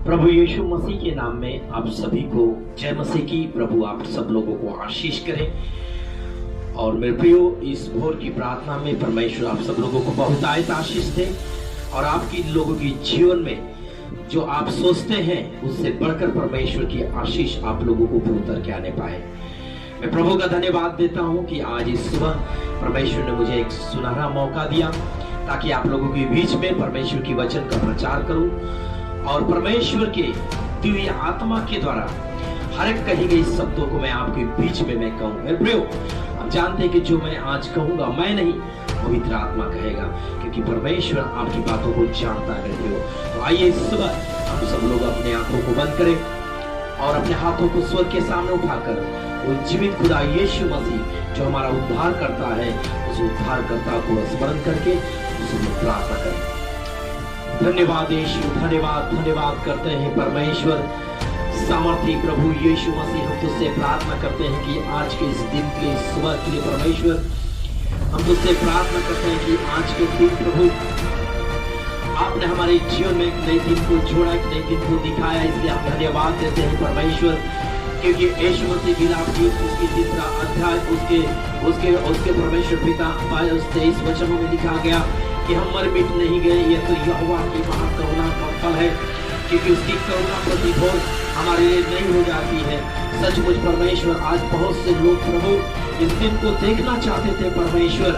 प्रभु यीशु मसीह के नाम में आप सभी को जय मसीह की। प्रभु आप सब लोगों को आशीष करें। और मेरे प्रियो, इस भोर की प्रार्थना में परमेश्वर आप सब लोगों को बहुतायत आशीष दे और आपकी लोगों की जीवन में जो आप सोचते हैं उससे बढ़कर परमेश्वर की आशीष आप लोगों को उतर के आने पाए। मैं प्रभु का धन्यवाद देता हूं कि आज इस सुबह परमेश्वर ने मुझे एक सुनहरा मौका दिया ताकि आप लोगों के बीच में परमेश्वर की वचन का प्रचार करूं और परमेश्वर के दिव्य आत्मा के द्वारा हर एक कही गई शब्दों को मैं आपके बीच में मैं कहूं। मेरे प्रियो, आप जानते हैं कि जो मैं आज कहूंगा मैं नहीं, पवित्र आत्मा कहेगा, क्योंकि परमेश्वर आपकी बातों को जानता है। मेरे प्रियो, तो आइए इस सुबह हम सब लोग अपने आंखों को बंद करें और अपने हाथों को स्वर्ग के सामने उठाकर वो जीवित खुदा यीशु मसीह जो हमारा उद्धार करता है, उस उद्धारकर्ता को स्मरण करके उसमें प्रार्थना करें। धन्यवाद यीशु, धन्यवाद धन्यवाद करते हैं परमेश्वर सामर्थी प्रभु यीशु मसीह। हम तुझसे प्रार्थना करते हैं कि आज के इस दिन के लिए, सुबह के लिए परमेश्वर हम तुझसे प्रार्थना करते हैं कि आज के दिन प्रभु आपने हमारे जीवन में एक नए दिन को जोड़ा, एक नए दिन को दिखाया, इसलिए हम धन्यवाद देते हैं परमेश्वर, क्योंकि यीशु मसीह की आपकी उसकी तीसरा अध्याय उसके परमेश्वर पिता 23 वचनों में लिखा गया कि हम मर मिट नहीं गए, ये तो यहोवा की महाकरुणा का फल है, क्योंकि उसकी करुणा प्रतिभोर हमारे लिए नहीं हो जाती है। सचमुच परमेश्वर, आज बहुत से लोग प्रभु इस दिन को देखना चाहते थे, परमेश्वर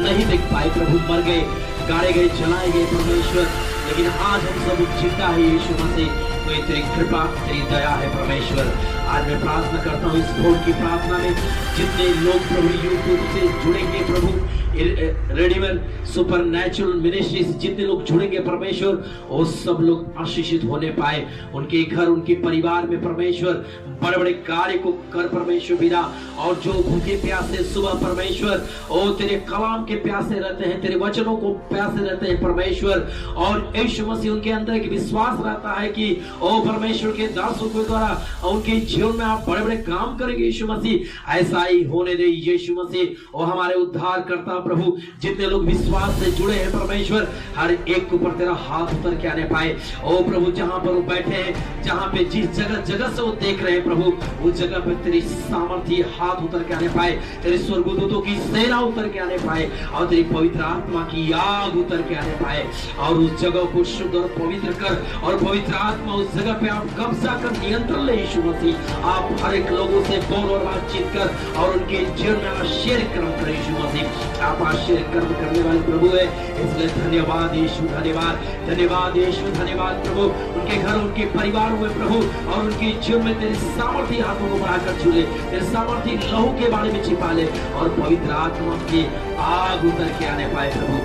नहीं देख पाए, प्रभु मर गए, गाड़े गए, जलाए गए परमेश्वर, लेकिन आज हम सब जिंदा है यीशु मसीह। तो ये तेरी कृपा, तेरी दया है परमेश्वर। आज मैं प्रार्थना करता हूँ इस भोर की प्रार्थना में जितने लोग प्रभु यूट्यूब से जुड़ेंगे, प्रभु रेडिमल सुपर नेचुरल मिनिस्ट्रीज जितने लोग जुड़ेंगे परमेश्वर, वो सब लोग आशीषित होने पाए, उनके घर उनके परिवार में परमेश्वर बड़े बड़े कार्य को कर परमेश्वर बिना। और जो भूखे प्यासे सुबह परमेश्वर ओ तेरे कलाम के प्यासे रहते हैं, तेरे वचनों को प्यासे रहते हैं परमेश्वर, और यीशु मसीह उनके अंदर एक विश्वास रहता है कि ओ परमेश्वर के दासों के द्वारा उनके जीवन में आप बड़े बड़े काम करेंगे यीशु मसीह। ऐसा ही होने दे यीशु मसीह। और हमारे उद्धार करता प्रभु जितने लोग विश्वास से जुड़े हैं परमेश्वर, हर एक के ऊपर तेरा हाथ उतर के आने पाए। ओ प्रभु, जहां पर वो बैठे हैं, जहां पे जिस जगह से वो देख रहे हैं प्रभु, उस जगह पे तेरी सामर्थ्य हाथ उतर के आने पाए, तेरे स्वर्गदूतों की सेना उतर के आने पाए, और तेरी पवित्र आत्मा की आग उतर के आने पाए, और उस जगह को शुद्ध और पवित्र कर, और पवित्र आत्मा उस जगह पे आप कब्जा कर नियंत्रण ले यीशु मसीह। आप हर एक लोगों से बोल और बातचीत कर और उनके जीवन में आश्चर्य कर्म कर यीशु मसीह। आप आश्चर्य कर्म करने वाले प्रभु है, इसलिए धन्यवाद यीशु, धन्यवाद धन्यवाद यीशु, धन्यवाद प्रभु। उनके घर उनके परिवार हुए प्रभु, और उनके जीवन में तेरे सामर्थ्य हाथों को बढ़ाकर छू ले, तेरे सामर्थ्य लहू के बारे में छिपा ले, और पवित्र आत्मा की आग उतर के आने पाए प्रभु।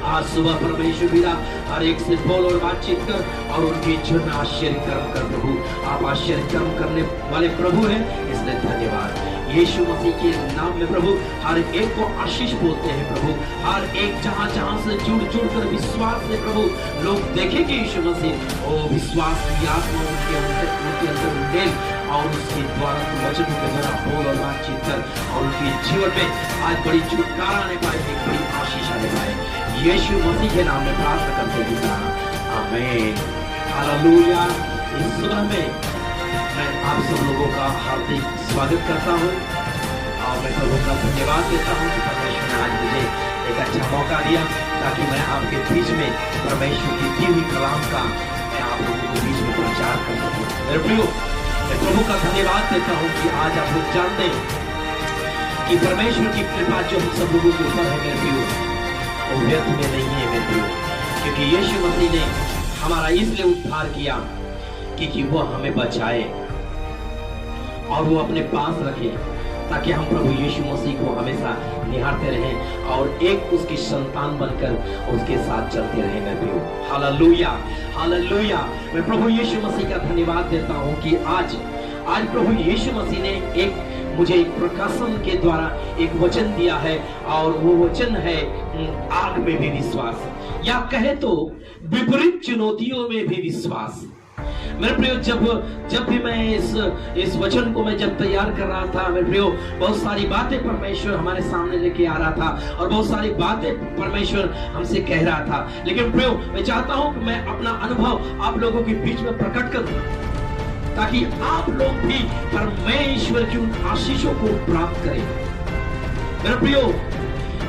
आज सुबह परमेश्वर बिना हर एक से बोल और बातचीत कर और उनके जीवन में आश्चर्य कर्म कर प्रभु। आप आश्चर्य कर्म करने वाले प्रभु हैं, इसलिए धन्यवाद यीशु मसीह के नाम में प्रभु। हर एक को आशीष बोलते हैं प्रभु, हर एक जहां जहां से जुड़ कर विश्वास से प्रभु लोग देखेंगे यीशु मसीह, ओ विश्वास की आत्मा उनके अंदर उड़ेल, और उसके द्वारा वचनों के द्वारा बोल और बातचीत कर, और उनके जीवन में आज बड़ी छुटकारा आने पाए, बड़ी आशीष आने पाए। यीशु मसीह के नाम में प्रार्थना करते हैं, आमीन, हालेलुया। इस सुबह में मैं आप सब लोगों का हार्दिक स्वागत करता हूँ, और मैं प्रभु का धन्यवाद देता हूँ कि परमेश्वर ने आज मुझे एक अच्छा मौका दिया ताकि मैं आपके बीच में परमेश्वर की दी हुई कलाम का मैं आप लोगों के बीच में प्रचार कर सकूँ। मेरे प्रियो, मैं प्रभु का धन्यवाद देता हूँ कि आज आप लोग जानते हैं कि परमेश्वर की कृपा जो हम सब लोगों के ऊपर है मेरे प्रियो, वो व्यर्थ में नहीं है मेरे प्रियो, क्योंकि यीशु मसीह ने हमारा इसलिए उद्धार किया कि वो हमें बचाए और वो अपने पास रखे, ताकि हम प्रभु यीशु मसीह को हमेशा निहारते रहें और एक उसकी संतान बनकर उसके साथ चलते रहें मेरे प्रियो। Hallelujah, hallelujah. मैं प्रभु यीशु मसीह का धन्यवाद देता हूँ कि आज प्रभु यीशु मसीह ने मुझे एक प्रकाशन के द्वारा एक वचन दिया है, और वो वचन है आग में भी विश्वास, या कहे तो विपरीत चुनौतियों में भी विश्वास। मेरे प्रियो, जब भी मैं इस वचन को मैं जब तैयार कर रहा था मेरे प्रियो, बहुत सारी बातें परमेश्वर हमारे सामने लेके आ रहा था और बहुत सारी बातें परमेश्वर हमसे कह रहा था। लेकिन प्रियो, मैं चाहता हूं कि मैं अपना अनुभव आप लोगों के बीच में प्रकट करूं, ताकि आप लोग भी परमेश्वर की उन आशीषों को प्राप्त करें। मेरे प्रियो,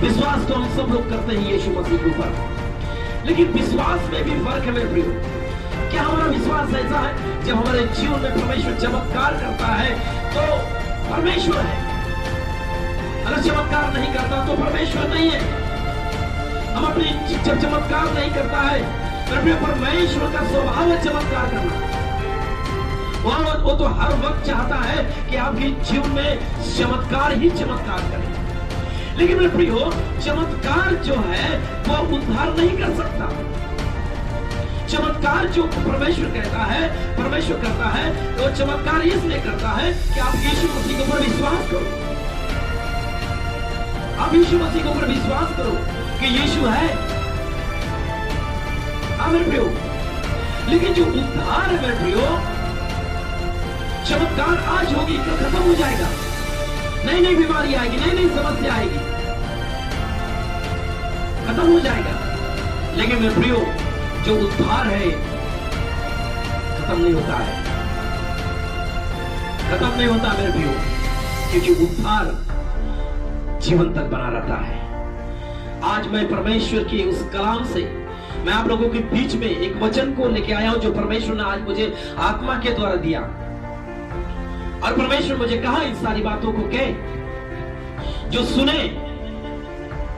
विश्वास तो हम सब लोग करते हैं यीशु मसीह के ऊपर, लेकिन विश्वास में भी फर्क है मेरे प्रियो। क्या हमारा विश्वास ऐसा है जब हमारे जीवन में परमेश्वर चमत्कार करता है तो परमेश्वर है, अगर चमत्कार नहीं करता तो परमेश्वर नहीं है। हम अपनी जब चमत्कार नहीं करता है, परमेश्वर का स्वभाव है चमत्कार करना। वो तो हर वक्त चाहता है कि आपके जीवन में चमत्कार ही चमत्कार करे। लेकिन मेरे प्रियो, चमत्कार जो है वो उद्धार नहीं कर सकता। चमत्कार जो परमेश्वर कहता है, परमेश्वर करता है, वो चमत्कार इसलिए करता है कि आप यीशु मसीह के ऊपर विश्वास करो। आप यीशु मसीह के ऊपर विश्वास करो कि यीशु है। हाँ मेरे प्रियो, लेकिन जो उद्धार है मेरे प्रियो, चमत्कार आज होगी कल खत्म हो जाएगा। नई नई बीमारी आएगी, नई नई समस्या आएगी, खत्म हो जाएगा। लेकिन मेरे प्रियो, जो उद्धार है खत्म नहीं होता है, खत्म नहीं होता मेरे प्रियो, क्योंकि उद्धार जीवन तक बना रहता है। आज मैं परमेश्वर की उस कलाम से मैं आप लोगों के बीच में एक वचन को लेके आया हूं जो परमेश्वर ने आज मुझे आत्मा के द्वारा दिया, और परमेश्वर मुझे कहा इन सारी बातों को कह जो सुने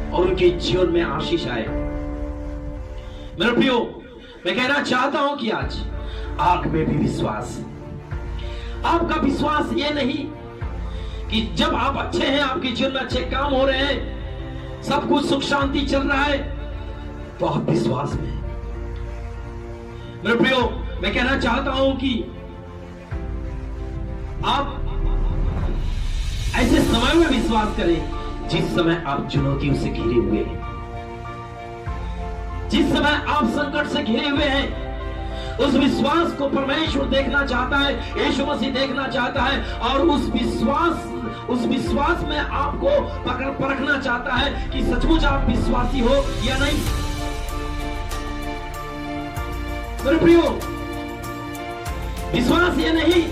और उनके जीवन में आशीष आए। मेरे प्रियो, मैं कहना चाहता हूं कि आज आग में भी विश्वास। आपका विश्वास ये नहीं कि जब आप अच्छे हैं, आपके जीवन में अच्छे काम हो रहे हैं, सब कुछ सुख शांति चल रहा है, तो आप विश्वास में। मेरे प्रियो, मैं कहना चाहता हूं कि आप ऐसे समय में विश्वास करें जिस समय आप चुनौतियों से घिरे हुए हैं, जिस समय आप संकट से घिरे हुए हैं। उस विश्वास को परमेश्वर देखना चाहता है, यीशु मसीह देखना चाहता है, और उस विश्वास में आपको परखना चाहता है कि सचमुच आप विश्वासी हो या नहीं। मेरे प्रियो, विश्वास ये नहीं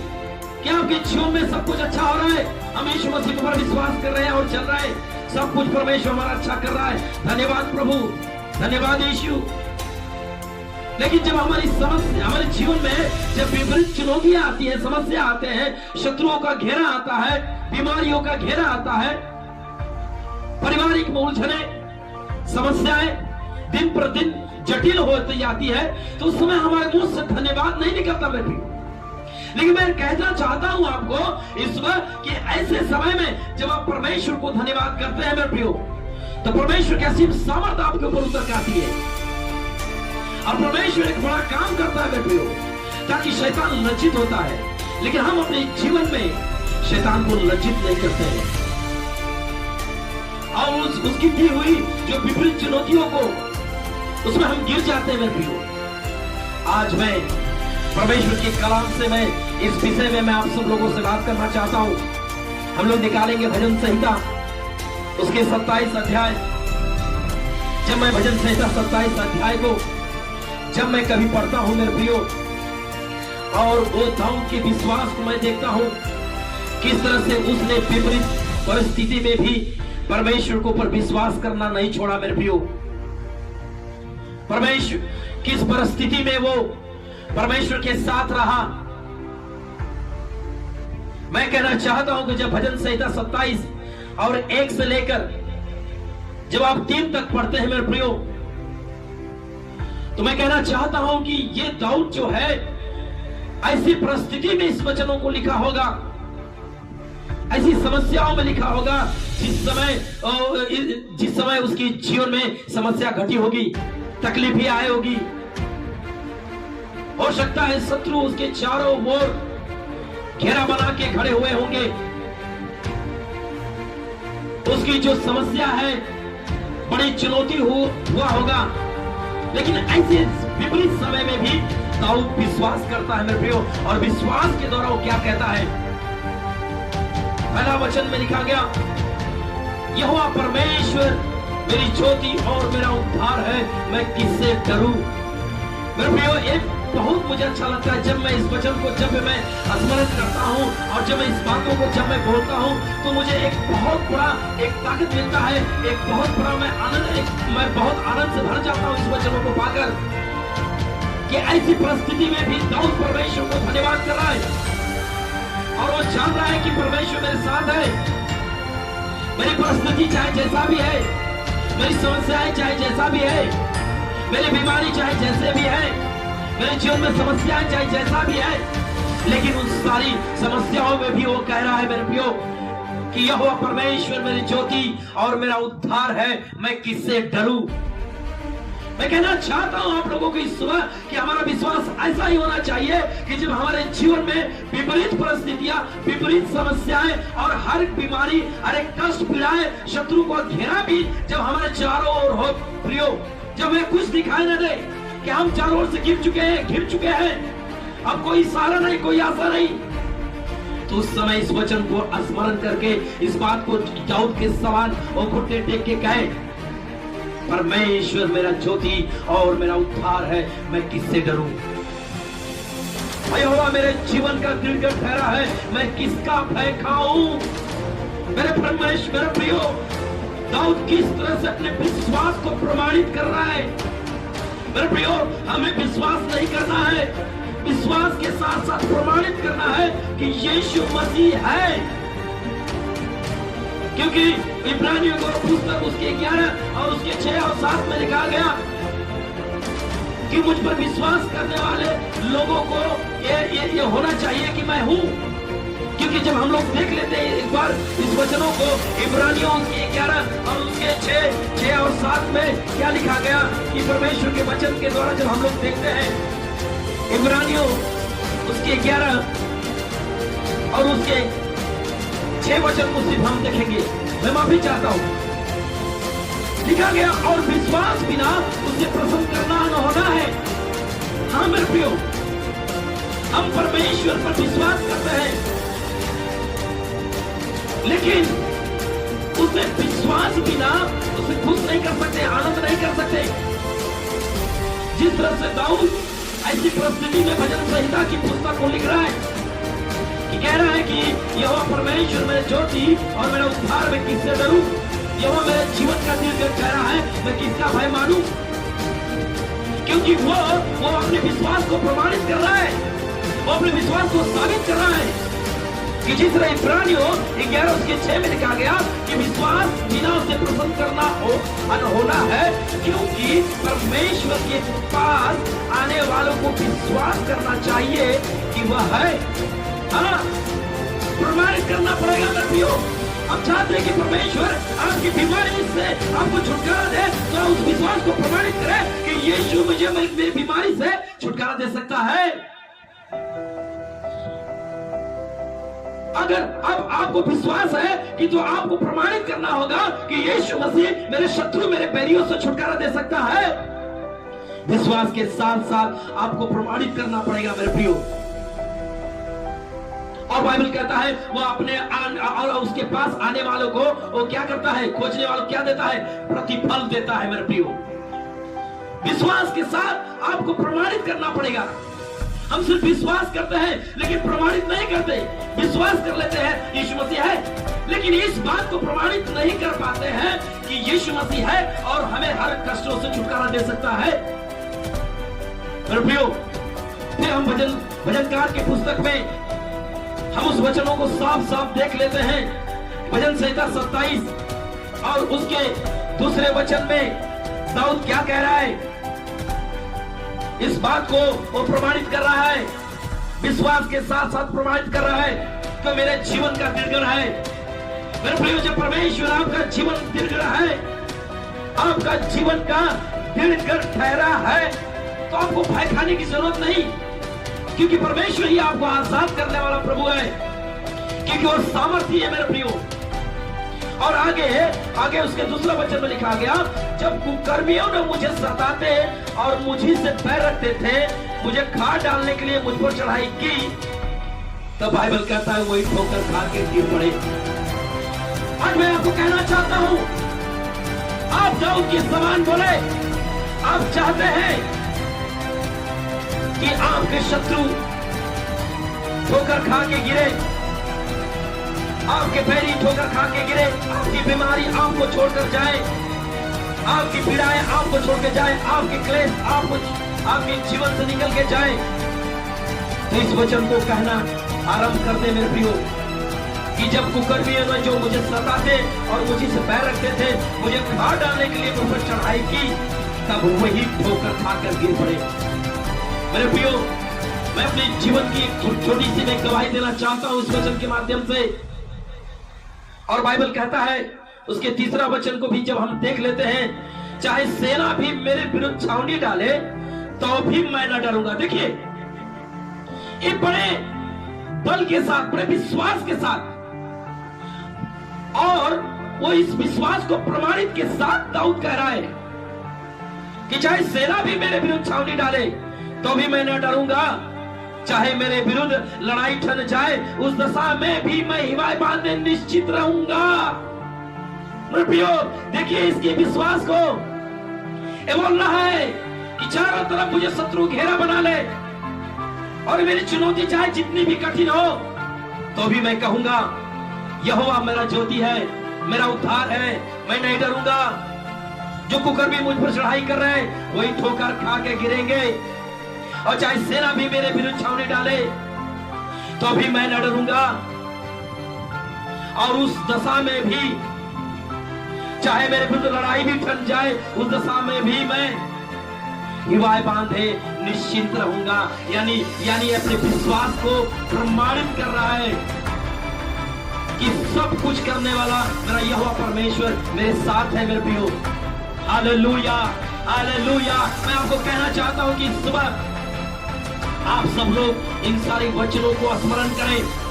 कि आपके जीवन में सब कुछ अच्छा हो रहा है, हम यीशु मसीह पर विश्वास कर रहे हैं और चल रहा है, सब कुछ परमेश्वर हमारा अच्छा कर रहा है, धन्यवाद प्रभु, धन्यवाद यीशु। लेकिन जब हमारी समस्या, हमारे जीवन में जब विपरीत चुनौतियां आती है, समस्या आते हैं, शत्रुओं का घेरा आता है, बीमारियों का घेरा आता है, पारिवारिक उलझने, समस्याएं दिन प्रतिदिन जटिल होती जाती है, तो उस समय हमारे मुंह से धन्यवाद नहीं निकलता मेरे प्रियो। लेकिन मैं कहना चाहता हूं आपको इस वक्त कि ऐसे समय में जब आप परमेश्वर को धन्यवाद करते हैं मेरे प्रियो, तो परमेश्वर कैसी सामर्थ आपके ऊपर उतर आती है, और परमेश्वर एक बड़ा काम करता है मेरे प्रियो, ताकि शैतान लज्जित होता है। लेकिन हम अपने जीवन में शैतान को लज्जित नहीं करते हैं, और उसकी दी हुई जो विपरीत चुनौतियों को उसमें हम गिर जाते हैं मेरे प्रियो। आज मैं परमेश्वर के कलाम से मैं इस विषय में मैं आप सब लोगों से बात करना चाहता हूं। हम लोग निकालेंगे भजन संहिता उसके 27 अध्याय। जब मैं भजन संहिता 27 अध्याय को जब मैं कभी पढ़ता हूं मेरे प्रियो, और वो दाऊद के विश्वास को मैं देखता हूं, किस तरह से उसने विपरीत परिस्थिति में भी परमेश्वर को पर विश्वास करना नहीं छोड़ा मेरे प्रियो। परमेश्वर किस परिस्थिति में वो परमेश्वर के साथ रहा। मैं कहना चाहता हूं कि जब भजन संहिता 27 और 1 से लेकर जब आप 3 तक पढ़ते हैं मेरे प्रियो, तो मैं कहना चाहता हूं कि ये दाऊद जो है ऐसी परिस्थिति में इस वचनों को लिखा होगा, ऐसी समस्याओं में लिखा होगा जिस समय उसके जीवन में समस्या घटी होगी, तकलीफें आई होगी। हो सकता है शत्रु उसके चारों ओर घेरा बना के खड़े हुए होंगे, उसकी जो समस्या है बड़ी चुनौती हुआ होगा। लेकिन ऐसे विपरीत समय में भी दाऊद विश्वास करता है मेरे प्रियो, और विश्वास के द्वारा वो क्या कहता है, पहला वचन में लिखा गया, यहोवा परमेश्वर मेरी ज्योति और मेरा उद्धार है, मैं किससे डरूं। मेरे प्रियो, एक बहुत मुझे अच्छा लगता है जब मैं इस वचन को जब मैं स्मरण करता हूँ और जब मैं इस बातों को जब मैं बोलता हूँ, तो मुझे एक बहुत बड़ा एक ताकत मिलता है, एक बहुत बड़ा मैं बहुत आनंद से भर जाता हूँ इस वचनों को पाकर, कि ऐसी परिस्थिति में भी दाऊद परमेश्वर को धन्यवाद कर रहा है और वो जान रहा है कि परमेश्वर मेरे साथ है। मेरी परिस्थिति चाहे जैसा भी है, मेरी समस्याएं चाहे जैसा भी है, मेरी बीमारी चाहे जैसे भी है, मेरे जीवन में समस्याएं चाहे जैसा भी है, लेकिन उन सारी समस्याओं में भी वो कह रहा है मेरे प्रियो कि यहोवा परमेश्वर मेरी ज्योति और मेरा उद्धार है, मैं किससे डरूं। मैं कहना चाहता हूं आप लोगों को इस सुबह कि हमारा विश्वास ऐसा ही होना चाहिए कि जब हमारे जीवन में विपरीत परिस्थितियां, विपरीत समस्याएं और हर बीमारी, हर एक कष्ट, पीड़ाएं, शत्रु को घेरा भी जब हमारे चारों ओर हो प्रियो, जब हमें कुछ दिखाई न दे कि हम चारों ओर से घिर चुके हैं, अब कोई सहारा नहीं, कोई आशा नहीं, तो उस समय इस वचन को स्मरण करके इस बात को दाऊद के समान और घुटने टेक के कहे, परमेश्वर मेरा ज्योति और मेरा उद्धार है, मैं किससे डरूं। यहोवा मेरे जीवन का दृढ़ ठहरा है, मैं किसका भय खाऊं। मेरे परमेश्वर, मेरे प्रियो, दाऊद किस तरह से अपने विश्वास को प्रमाणित कर रहा है। मेरे प्रियो, हमें विश्वास नहीं करना है, विश्वास के साथ साथ प्रमाणित करना है कि यीशु मसीह है, क्योंकि इब्रानियों को पुस्तक उसके 11 और उसके 6 और 7 में लिखा गया कि मुझ पर विश्वास करने वाले लोगों को ये होना चाहिए कि मैं हूं। क्योंकि जब हम लोग देख लेते हैं एक बार इस वचनों को, इब्रानियों के 11 और उसके 6 और 7 में क्या लिखा गया कि परमेश्वर के वचन के द्वारा जब हम लोग देखते हैं, इब्रानियों उसके 11 और उसके 6 वचन को सिर्फ हम देखेंगे, मैं माफी चाहता हूं। लिखा गया, और विश्वास बिना उसे प्रसन्न करना न होना है। हाँ मेरे प्रियो, हम परमेश्वर पर विश्वास करते हैं, लेकिन उसे विश्वास बिना उसे खुश नहीं कर सकते, आनंद नहीं कर सकते। जिस तरह से दाऊद ऐसी परिस्थिति में भजन संहिता की पुस्तक को लिख रहा है कि कह रहा है कि यहोवा परमेश्वर मेरे ज्योति और मेरा उद्धार, मैं किससे डरूं। यहोवा मेरे जीवन का दीर्घ ठहरा है, मैं किसका भय मानूं। क्योंकि वो अपने विश्वास को प्रमाणित कर रहा है, वो अपने विश्वास को साबित कर रहा है कि जिस तरह इब्रानियों 11 उसके 6 में लिखा गया कि विश्वास बिना उसे प्रसन्न करना अनहोना है, क्योंकि परमेश्वर के पास आने वालों को विश्वास करना चाहिए कि वह है। हाँ, प्रमाणित करना पड़ेगा मेरे प्रियो। अब चाहते हैं कि परमेश्वर आपकी बीमारी से आपको छुटकारा दे, तो उस विश्वास को प्रमाणित करें कि यीशु मुझे मेरी बीमारी से छुटकारा दे सकता है। अगर अब आपको विश्वास है कि तो आपको प्रमाणित करना होगा कि यीशु मसीह मेरे शत्रु, मेरे बैरियों से छुटकारा दे सकता है। विश्वास के साथ साथ आपको प्रमाणित करना पड़ेगा मेरे प्रियो। और बाइबल कहता है वो अपने और उसके पास आने वालों को वो क्या करता है, खोजने वालों को क्या देता है, प्रतिफल देता है मेरे प्रियो। विश्वास के साथ आपको प्रमाणित करना पड़ेगा। हम सिर्फ विश्वास करते हैं लेकिन प्रमाणित नहीं करते। विश्वास कर लेते हैं यीशु मसीह है, लेकिन इस बात को प्रमाणित नहीं कर पाते हैं कि यीशु मसीह है और हमें हर कष्टों से छुटकारा दे सकता है मेरे प्रियो। फिर हम भजनकार की पुस्तक में हम उस वचनों को साफ साफ देख लेते हैं। भजन संहिता 27 और उसके दूसरे वचन में दाऊद क्या कह रहा है, इस बात को वो प्रमाणित कर रहा है, विश्वास के साथ साथ प्रमाणित कर रहा है कि मेरे जीवन का दीर्घ है। मेरे प्रियो, जब परमेश्वर आपका जीवन दीर्घ है, आपका जीवन का दीर्घ ठहरा है, तो आपको भय खाने की जरूरत नहीं, क्योंकि परमेश्वर ही आपको आजाद करने वाला प्रभु है, क्योंकि वो सामर्थी है मेरे प्रियो। और आगे उसके दूसरा वचन में लिखा गया, जब कुकर्मियों ने मुझे सताते और मुझे से पैर रखते थे, मुझे खाद डालने के लिए मुझ पर चढ़ाई की, तब बाइबल कहता है वही ठोकर खा के गिर पड़े। आज मैं आपको कहना चाहता हूं, आप दाऊद के समान बोले। आप चाहते हैं कि आपके शत्रु ठोकर खा के गिरे, आपके बैरी ठोकर खा के गिरे, आपकी बीमारी आपको छोड़कर जाए, आपकी पीड़ाएं आपको छोड़ के जाए, आपके क्लेश आपके जीवन से निकल के जाए। तो इस वचन को कहना आरंभ कर दे मेरे प्रियो, कि जब कुकर्मियों ने जो मुझे सताते और मुझे से पैर रखते थे, मुझे खाद डालने के लिए मुझ पर चढ़ाई की, तब वही ठोकर खाकर गिर पड़े। मेरे प्रियो, मैं अपने जीवन की एक छोटी सी मैं गवाही देना चाहता हूं इस वचन के माध्यम से। और बाइबल कहता है, उसके तीसरा वचन को भी जब हम देख लेते हैं, चाहे सेना भी मेरे विरुद्ध छावनी डाले तो भी मैं न डरूंगा। देखिए, ये बड़े बल के साथ, बड़े विश्वास के साथ, और वो इस विश्वास को प्रमाणित के साथ दाऊद कह रहा है कि चाहे सेना भी मेरे विरुद्ध छावनी डाले तो भी मैं न डरूंगा, चाहे मेरे विरुद्ध लड़ाई ठन जाए, उस दशा में भी मैं हिमाय बांधने निश्चित रहूंगा। मेरे प्रियो, देखिए इसके विश्वास को। ये बोल रहा है कि चारों तरफ मुझे शत्रु घेरा बना ले और मेरी चुनौती चाहे जितनी भी कठिन हो, तो भी मैं कहूंगा यहोवा मेरा ज्योति है, मेरा उद्धार है, मैं नहीं डरूंगा। जो कुकर्मी मुझ पर चढ़ाई कर रहे हैं वही ठोकर खा के गिरेंगे, और चाहे सेना भी मेरे विरुद्ध छावनी डाले तो भी मैं न डरूंगा। और उस दशा में भी, चाहे मेरे विरुद्ध लड़ाई भी ठन जाए, उस दशा में भी मैं हिवाए बांधे निश्चिंत रहूंगा। यानी अपने विश्वास को प्रमाणित कर रहा है कि सब कुछ करने वाला मेरा यहोवा परमेश्वर मेरे साथ है। मेरे प्रियो, हालेलुया, हालेलुया। मैं आपको कहना चाहता हूं कि सुबह आप सब लोग इन सारे वचनों को स्मरण करें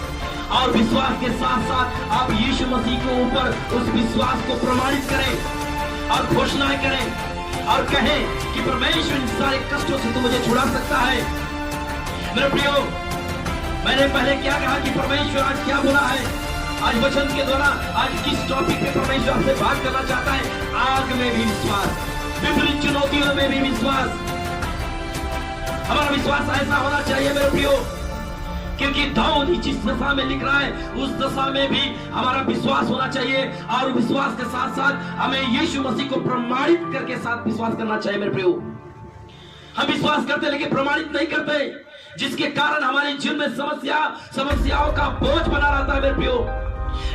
और विश्वास के साथ साथ आप यीशु मसीह के ऊपर उस विश्वास को प्रमाणित करें और घोषणाएं करें और कहें कि परमेश्वर इन सारे कष्टों से तो मुझे छुड़ा सकता है। मेरे प्रियो, मैंने पहले क्या कहा कि परमेश्वर आज क्या बोला है, आज वचन के द्वारा, आज किस टॉपिक पे परमेश्वर आपसे बात करना चाहता है। आग में भी विश्वास, विपरीत चुनौतियों में भी विश्वास। हमारा विश्वास ऐसा होना चाहिए मेरे प्रियो, क्योंकि दाऊद जिस दशा में लिख रहा है उस दशा में भी हमारा विश्वास होना चाहिए, और विश्वास के साथ साथ हमें यीशु मसीह को प्रमाणित करके साथ विश्वास करना चाहिए। मेरे प्रियो, हम विश्वास करते लेकिन प्रमाणित नहीं करते, जिसके कारण हमारे जीवन में समस्याओं का बोझ बना रहता है। मेरे प्रियो,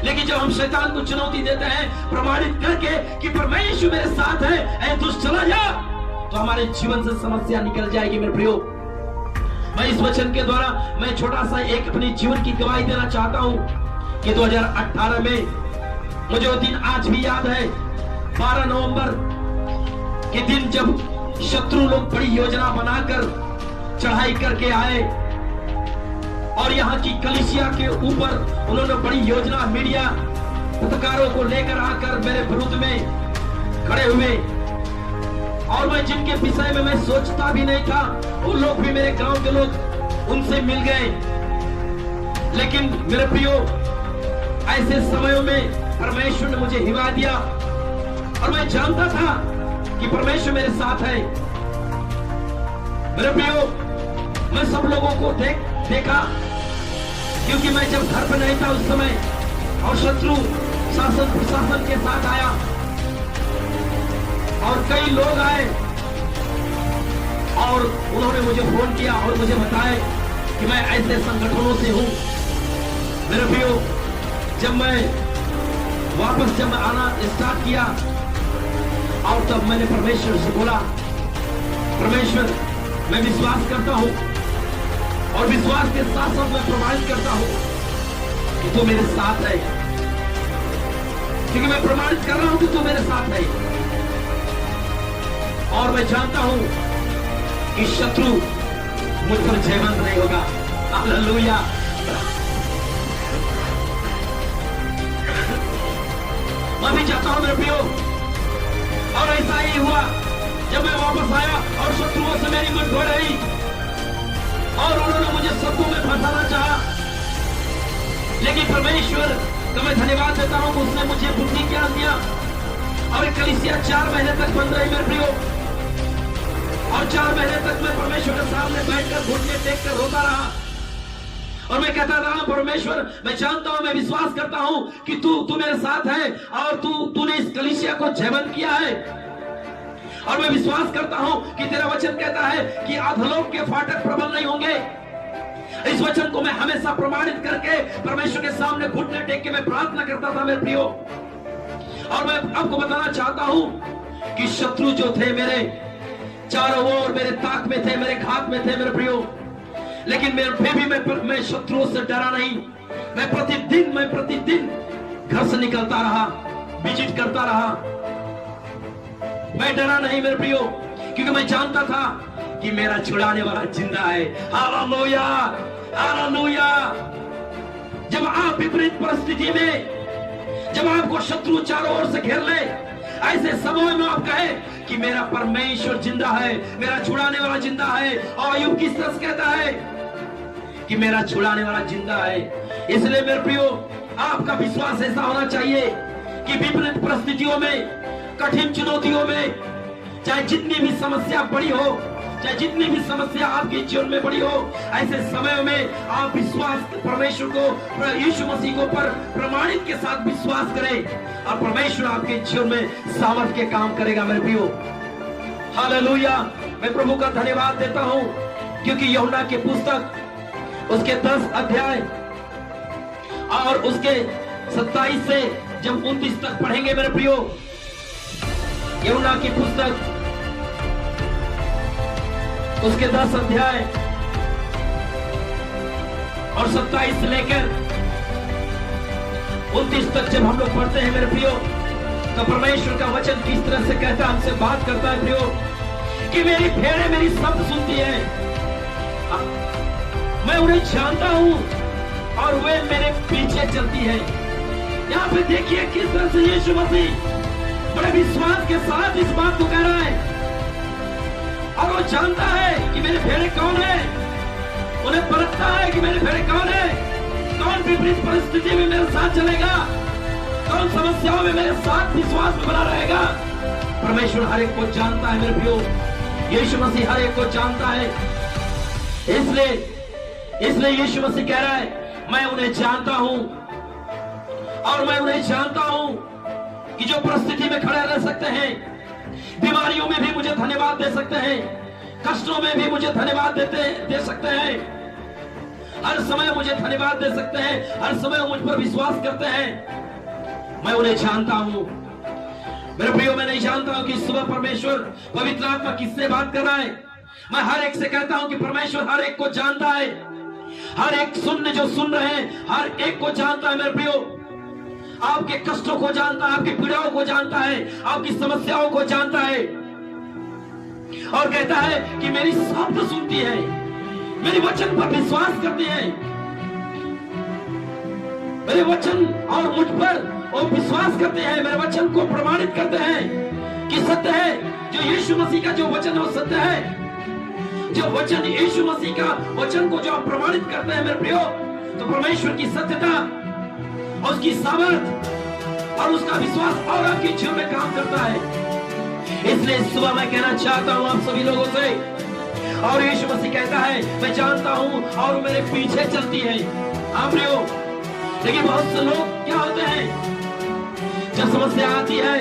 लेकिन जब हम शैतान को चुनौती देते हैं प्रमाणित करके कि परमेश्वर मेरे साथ है, ऐ दुष्ट चला जा, तो हमारे जीवन से समस्या निकल जाएगी। मेरे प्रियो, मैं इस वचन के द्वारा मैं छोटा सा एक अपने जीवन की गवाही देना चाहता हूं कि 2018 में मुझे वो दिन आज भी याद है, 12 नवंबर के दिन, जब शत्रु लोग बड़ी योजना बनाकर चढ़ाई करके आए और यहाँ की कलीसिया के ऊपर उन्होंने बड़ी योजना मीडिया पत्रकारों को लेकर आकर मेरे विरुद्ध में खड़े हुए, और मैं जिनके विषय में मैं सोचता भी नहीं था, वो लोग भी मेरे गांव के लोग उनसे मिल गए। लेकिन मेरे प्रियो, ऐसे समयों में परमेश्वर ने मुझे हिम्मत दिया और मैं जानता था कि परमेश्वर मेरे साथ है। मेरे प्रियो, मैं सब लोगों को देखा, क्योंकि मैं जब घर पर नहीं था उस समय और शत्रु शासन प्रशासन के साथ आया और कई लोग आए और उन्होंने मुझे फोन किया और मुझे बताया कि मैं ऐसे संगठनों से हूं। मेरे प्रियो, जब मैं वापस आना स्टार्ट किया और तब मैंने परमेश्वर से बोला, परमेश्वर मैं विश्वास करता हूं और विश्वास के साथ साथ मैं प्रमाणित करता हूं कि तू मेरे साथ है, क्योंकि मैं प्रमाणित कर रहा हूं कि तू मेरे साथ है, और मैं जानता हूं कि शत्रु मुझ पर जयवंत नहीं होगा। हालेलुया। मैं भी चाहता हूं मेरे प्रियो, और ऐसा ही हुआ जब मैं वापस आया और शत्रुओं से मेरी मुठभेड़ रही और उन्होंने मुझे शब्दों में फंसाना चाहा, लेकिन परमेश्वर का मैं धन्यवाद देता हूं कि उसने मुझे बुद्धि ज्ञान दिया और एक कलीसिया 4 महीने तक बंद रही मेरे प्रियो। और 4 महीने तक मैं परमेश्वर के सामने बैठकर घुटने टेक कर रोता रहा और मैं कहता रहा, परमेश्वर मैं जानता हूं, मैं विश्वास करता हूं कि तू मेरे साथ है और तूने इस कलीसिया को जयवंत किया है। और मैं विश्वास करता हूं कि तेरा वचन कहता है कि अधोलोक के फाटक प्रबल नहीं होंगे। इस वचन को मैं हमेशा प्रमाणित करके परमेश्वर के सामने घुटने टेक के मैं प्रार्थना करता था मेरे प्रियो। और मैं आपको बताना चाहता हूं कि शत्रु जो थे मेरे चारों ओर मेरे ताक में थे, मेरे घात में थे मेरे प्रियो, लेकिन फिर भी मैं शत्रुओं से डरा नहीं। मैं प्रतिदिन घर से निकलता रहा, विजिट करता रहा, मैं डरा नहीं मेरे प्रियो, क्योंकि मैं जानता था कि मेरा छुड़ाने वाला जिंदा है। Hallelujah, hallelujah. जब आप विपरीत परिस्थिति में, जब आपको शत्रु चारों ओर से घेर ले, ऐसे समय में आप कहे कि मेरा परमेश्वर जिंदा है, मेरा छुड़ाने वाला जिंदा है। और अय्यूब किस तरह से कहता है कि मेरा छुड़ाने वाला जिंदा है। इसलिए मेरे प्रियो, आपका विश्वास ऐसा होना चाहिए कि विपरीत परिस्थितियों में, कठिन चुनौतियों में, चाहे जितनी भी समस्या बड़ी हो, चाहे जितनी भी समस्या आपके जीवन में बड़ी हो, ऐसे समय में आप विश्वास परमेश्वर को, यीशु मसीह को पर प्रमाणित के साथ विश्वास करें और परमेश्वर आपके जीवन में सामर्थ के काम करेगा मेरे प्रियो। हालेलुया। मैं प्रभु का धन्यवाद देता हूं क्योंकि यूहन्ना की पुस्तक उसके 10 अध्याय और उसके 27 से जब 29 तक पढ़ेंगे मेरे प्रियो, यूहन्ना की पुस्तक उसके 10 अध्याय और 27 से लेकर 29 तक जब हम लोग पढ़ते हैं मेरे प्रियो, तो परमेश्वर का वचन किस तरह से कहता है, हमसे बात करता है प्रियो, कि मेरी भेड़ें मेरी शब्द सुनती है, मैं उन्हें जानता हूं और वे मेरे पीछे चलती है। यहाँ पे देखिए किस तरह से यीशु मसीह बड़े विश्वास के साथ इस बात को कह रहा है और वो जानता है कि मेरे भेड़े कौन है, उन्हें परखता है कि मेरे भेड़े कौन है, कौन विपरीत परिस्थिति में मेरे साथ चलेगा, कौन समस्याओं में मेरे साथ विश्वास में बना रहेगा। परमेश्वर हर एक को जानता है मेरे प्रियो, यीशु मसीह हर एक को जानता है। इसलिए यीशु मसीह कह रहा है, मैं उन्हें जानता हूं और मैं उन्हें जानता हूं कि जो परिस्थिति में खड़े रह सकते हैं, बीमारियों में भी मुझे धन्यवाद दे सकते हैं, कष्टों में भी मुझे धन्यवाद दे सकते हैं, हर समय मुझे धन्यवाद दे सकते हैं, हर समय मुझ पर विश्वास करते हैं। मैं उन्हें जानता हूं मेरे प्रियो। मैं नहीं जानता हूं कि सुबह परमेश्वर पवित्र आत्मा किससे बात कर रहा है। मैं हर एक से कहता हूं कि परमेश्वर हर एक को जानता है, हर एक जो सुन रहे हैं हर एक को जानता है मेरे प्रियो। आपके कष्टों को जानता है, आपकी पीड़ाओं को जानता है, आपकी समस्याओं को जानता है और कहता है कि मेरी शब्द सुनती है, मेरे वचन पर विश्वास करती है, मेरे वचन और मुझ पर वो विश्वास करते हैं, मेरे वचन को प्रमाणित करते हैं कि सत्य है। जो यीशु मसीह का जो वचन है वो सत्य है। जो वचन यीशु मसीह का वचन को जो आप प्रमाणित करते हैं मेरे प्रियो, तो परमेश्वर की सत्यता, उसकी सामर्थ और उसका विश्वास और आपके जीवन में काम करता है। इसलिए इस सुबह मैं कहना चाहता हूं आप सभी लोगों से, और यीशु मसीह कहता है मैं जानता हूं और मेरे पीछे चलती है। आप प्रियो, लेकिन बहुत से लोग क्या होते हैं, जब समस्या आती है,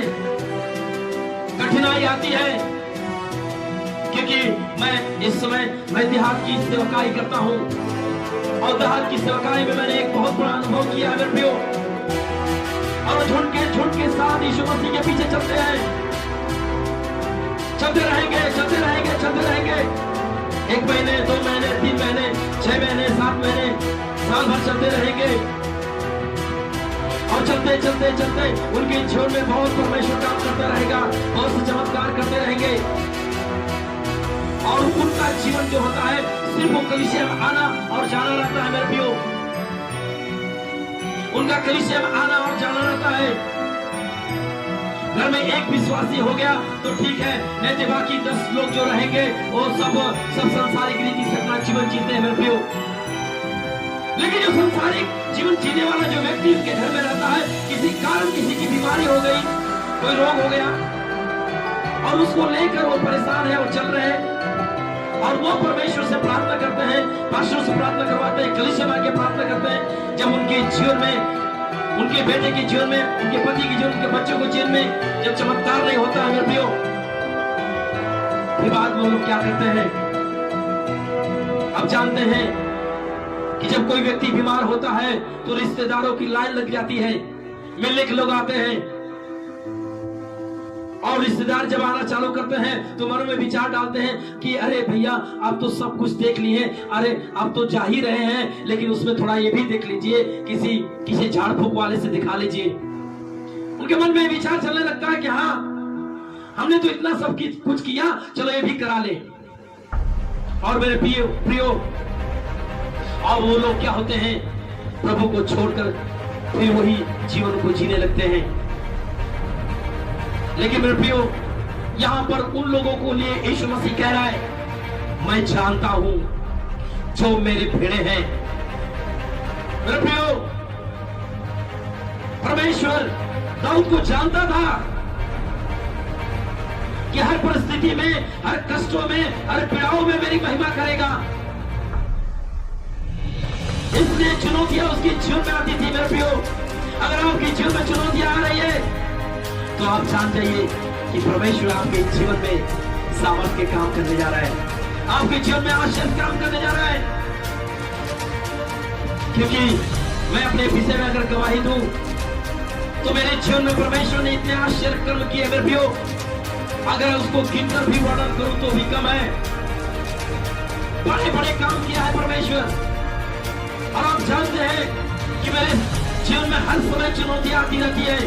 कठिनाई आती है, क्योंकि मैं इस समय देहात की सेवकाई करता हूं और देहात की सेवकाई में मैंने एक बहुत बड़ा अनुभव किया है मेरे प्रियो। और झुंड के साथ यीशु मसीह के पीछे चलते हैं, चलते रहेंगे, चलते रहेंगे, चलते रहेंगे। 1 महीने, 2 महीने, 3 महीने, 6 महीने, 7 महीने, साल भर चलते रहेंगे और चलते चलते चलते उनके जीवन में बहुत परमेश्वर काम करता रहेगा, बहुत से चमत्कार करते रहेंगे और उनका जीवन जो होता है सिर्फ वो कलीसिया में आना और जाना रहता है मेरे प्रियो। उनका कलीसिया में आना और जाना रहता है। घर में एक विश्वासी हो गया तो ठीक है, नहीं तो बाकी 10 लोग जो रहेंगे वो सब संसारिक रीति से अपना जीवन जीते हैं मेरे प्रियो। लेकिन जो संसारिक जीवन जीने वाला जो व्यक्ति उसके घर में रहता है, किसी कारण किसी की बीमारी हो गई, कोई रोग हो गया और उसको लेकर वो परेशान है और चल रहे हैं, और वो परमेश्वर से प्रार्थना करते हैं, पास्टर से प्रार्थना करवाते हैं, कलीसिया में आके प्रार्थना करते हैं। जब उनके जीवन में, उनके बेटे के जीवन में, उनके पति के जीवन, उनके बच्चों के जीवन में जब चमत्कार नहीं होता है मेरे प्रियो, फिर बाद में लोग क्या करते हैं? अब जानते हैं कि जब कोई व्यक्ति बीमार होता है तो रिश्तेदारों की लाइन लग जाती है, मिलने के लोग आते हैं, और रिश्तेदार जब आना चालू करते हैं तो मन में विचार डालते हैं कि अरे भैया आप तो सब कुछ देख लिए, अरे आप तो जा ही रहे हैं, लेकिन उसमें थोड़ा ये भी देख लीजिए, किसी झाड़ फूक वाले से दिखा लीजिए। उनके मन में विचार चलने लगता है कि हाँ, हमने तो इतना सब कुछ किया, चलो ये भी करा ले। और मेरे प्रियो, और वो लोग क्या होते हैं? प्रभु को छोड़कर फिर वही जीवन को जीने लगते हैं। लेकिन मेरे प्रियो, यहां पर उन लोगों को लिए यीशु मसीह कह रहा है, मैं जानता हूं जो मेरे भेड़े हैं। मेरे प्रियो, परमेश्वर दाऊद को जानता था कि हर परिस्थिति में, हर कष्टों में, हर पीड़ाओं में मेरी महिमा करेगा। इसलिए चुनौतियां उसकी जीवन में आती थी। मेरे प्रियो, अगर आपकी जीवन में चुनौतियां आ रही है तो आप जान जाइए कि परमेश्वर आपके जीवन में सामर्थ के काम करने जा रहा है, आपके जीवन में आश्चर्य काम करने जा रहा है। क्योंकि मैं अपने विषय में अगर गवाही दूं तो मेरे जीवन में परमेश्वर ने इतने आश्चर्य कर्म किए मेरे प्रियो, अगर उसको गिनकर भी वर्णन करूं तो भी कम है। बड़े बड़े काम किया है परमेश्वर। और आप जानते हैं कि मेरे जीवन में हर समय चुनौतियां आती रहती है,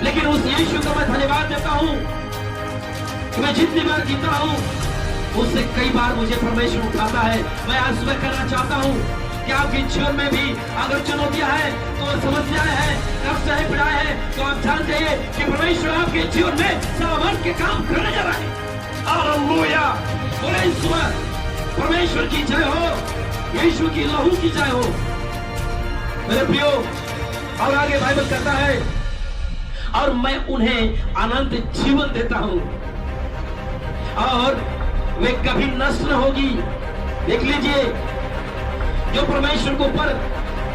लेकिन उस यीशु को मैं धन्यवाद देता हूं कि मैं जितनी बार जीता हूं उससे कई बार मुझे परमेश्वर उठाता है। मैं आज सुबह करना चाहता हूं कि आपके जीवन में भी अगर चुनौतियां हैं, तो समस्याएं हैं, कष्ट है, पीड़ाएं हैं, तो आप जान जाइए कि परमेश्वर आपके जीवन में सामर्थ के काम करने जा रहा है। हालेलुया! बोले इस सुबह परमेश्वर की जय हो, यीशु की लहू की जय हो। मेरे प्रियो, और आगे बाइबल कहता है, और मैं उन्हें अनंत जीवन देता हूं और वे कभी नष्ट न होगी। देख लीजिए, जो परमेश्वर को पर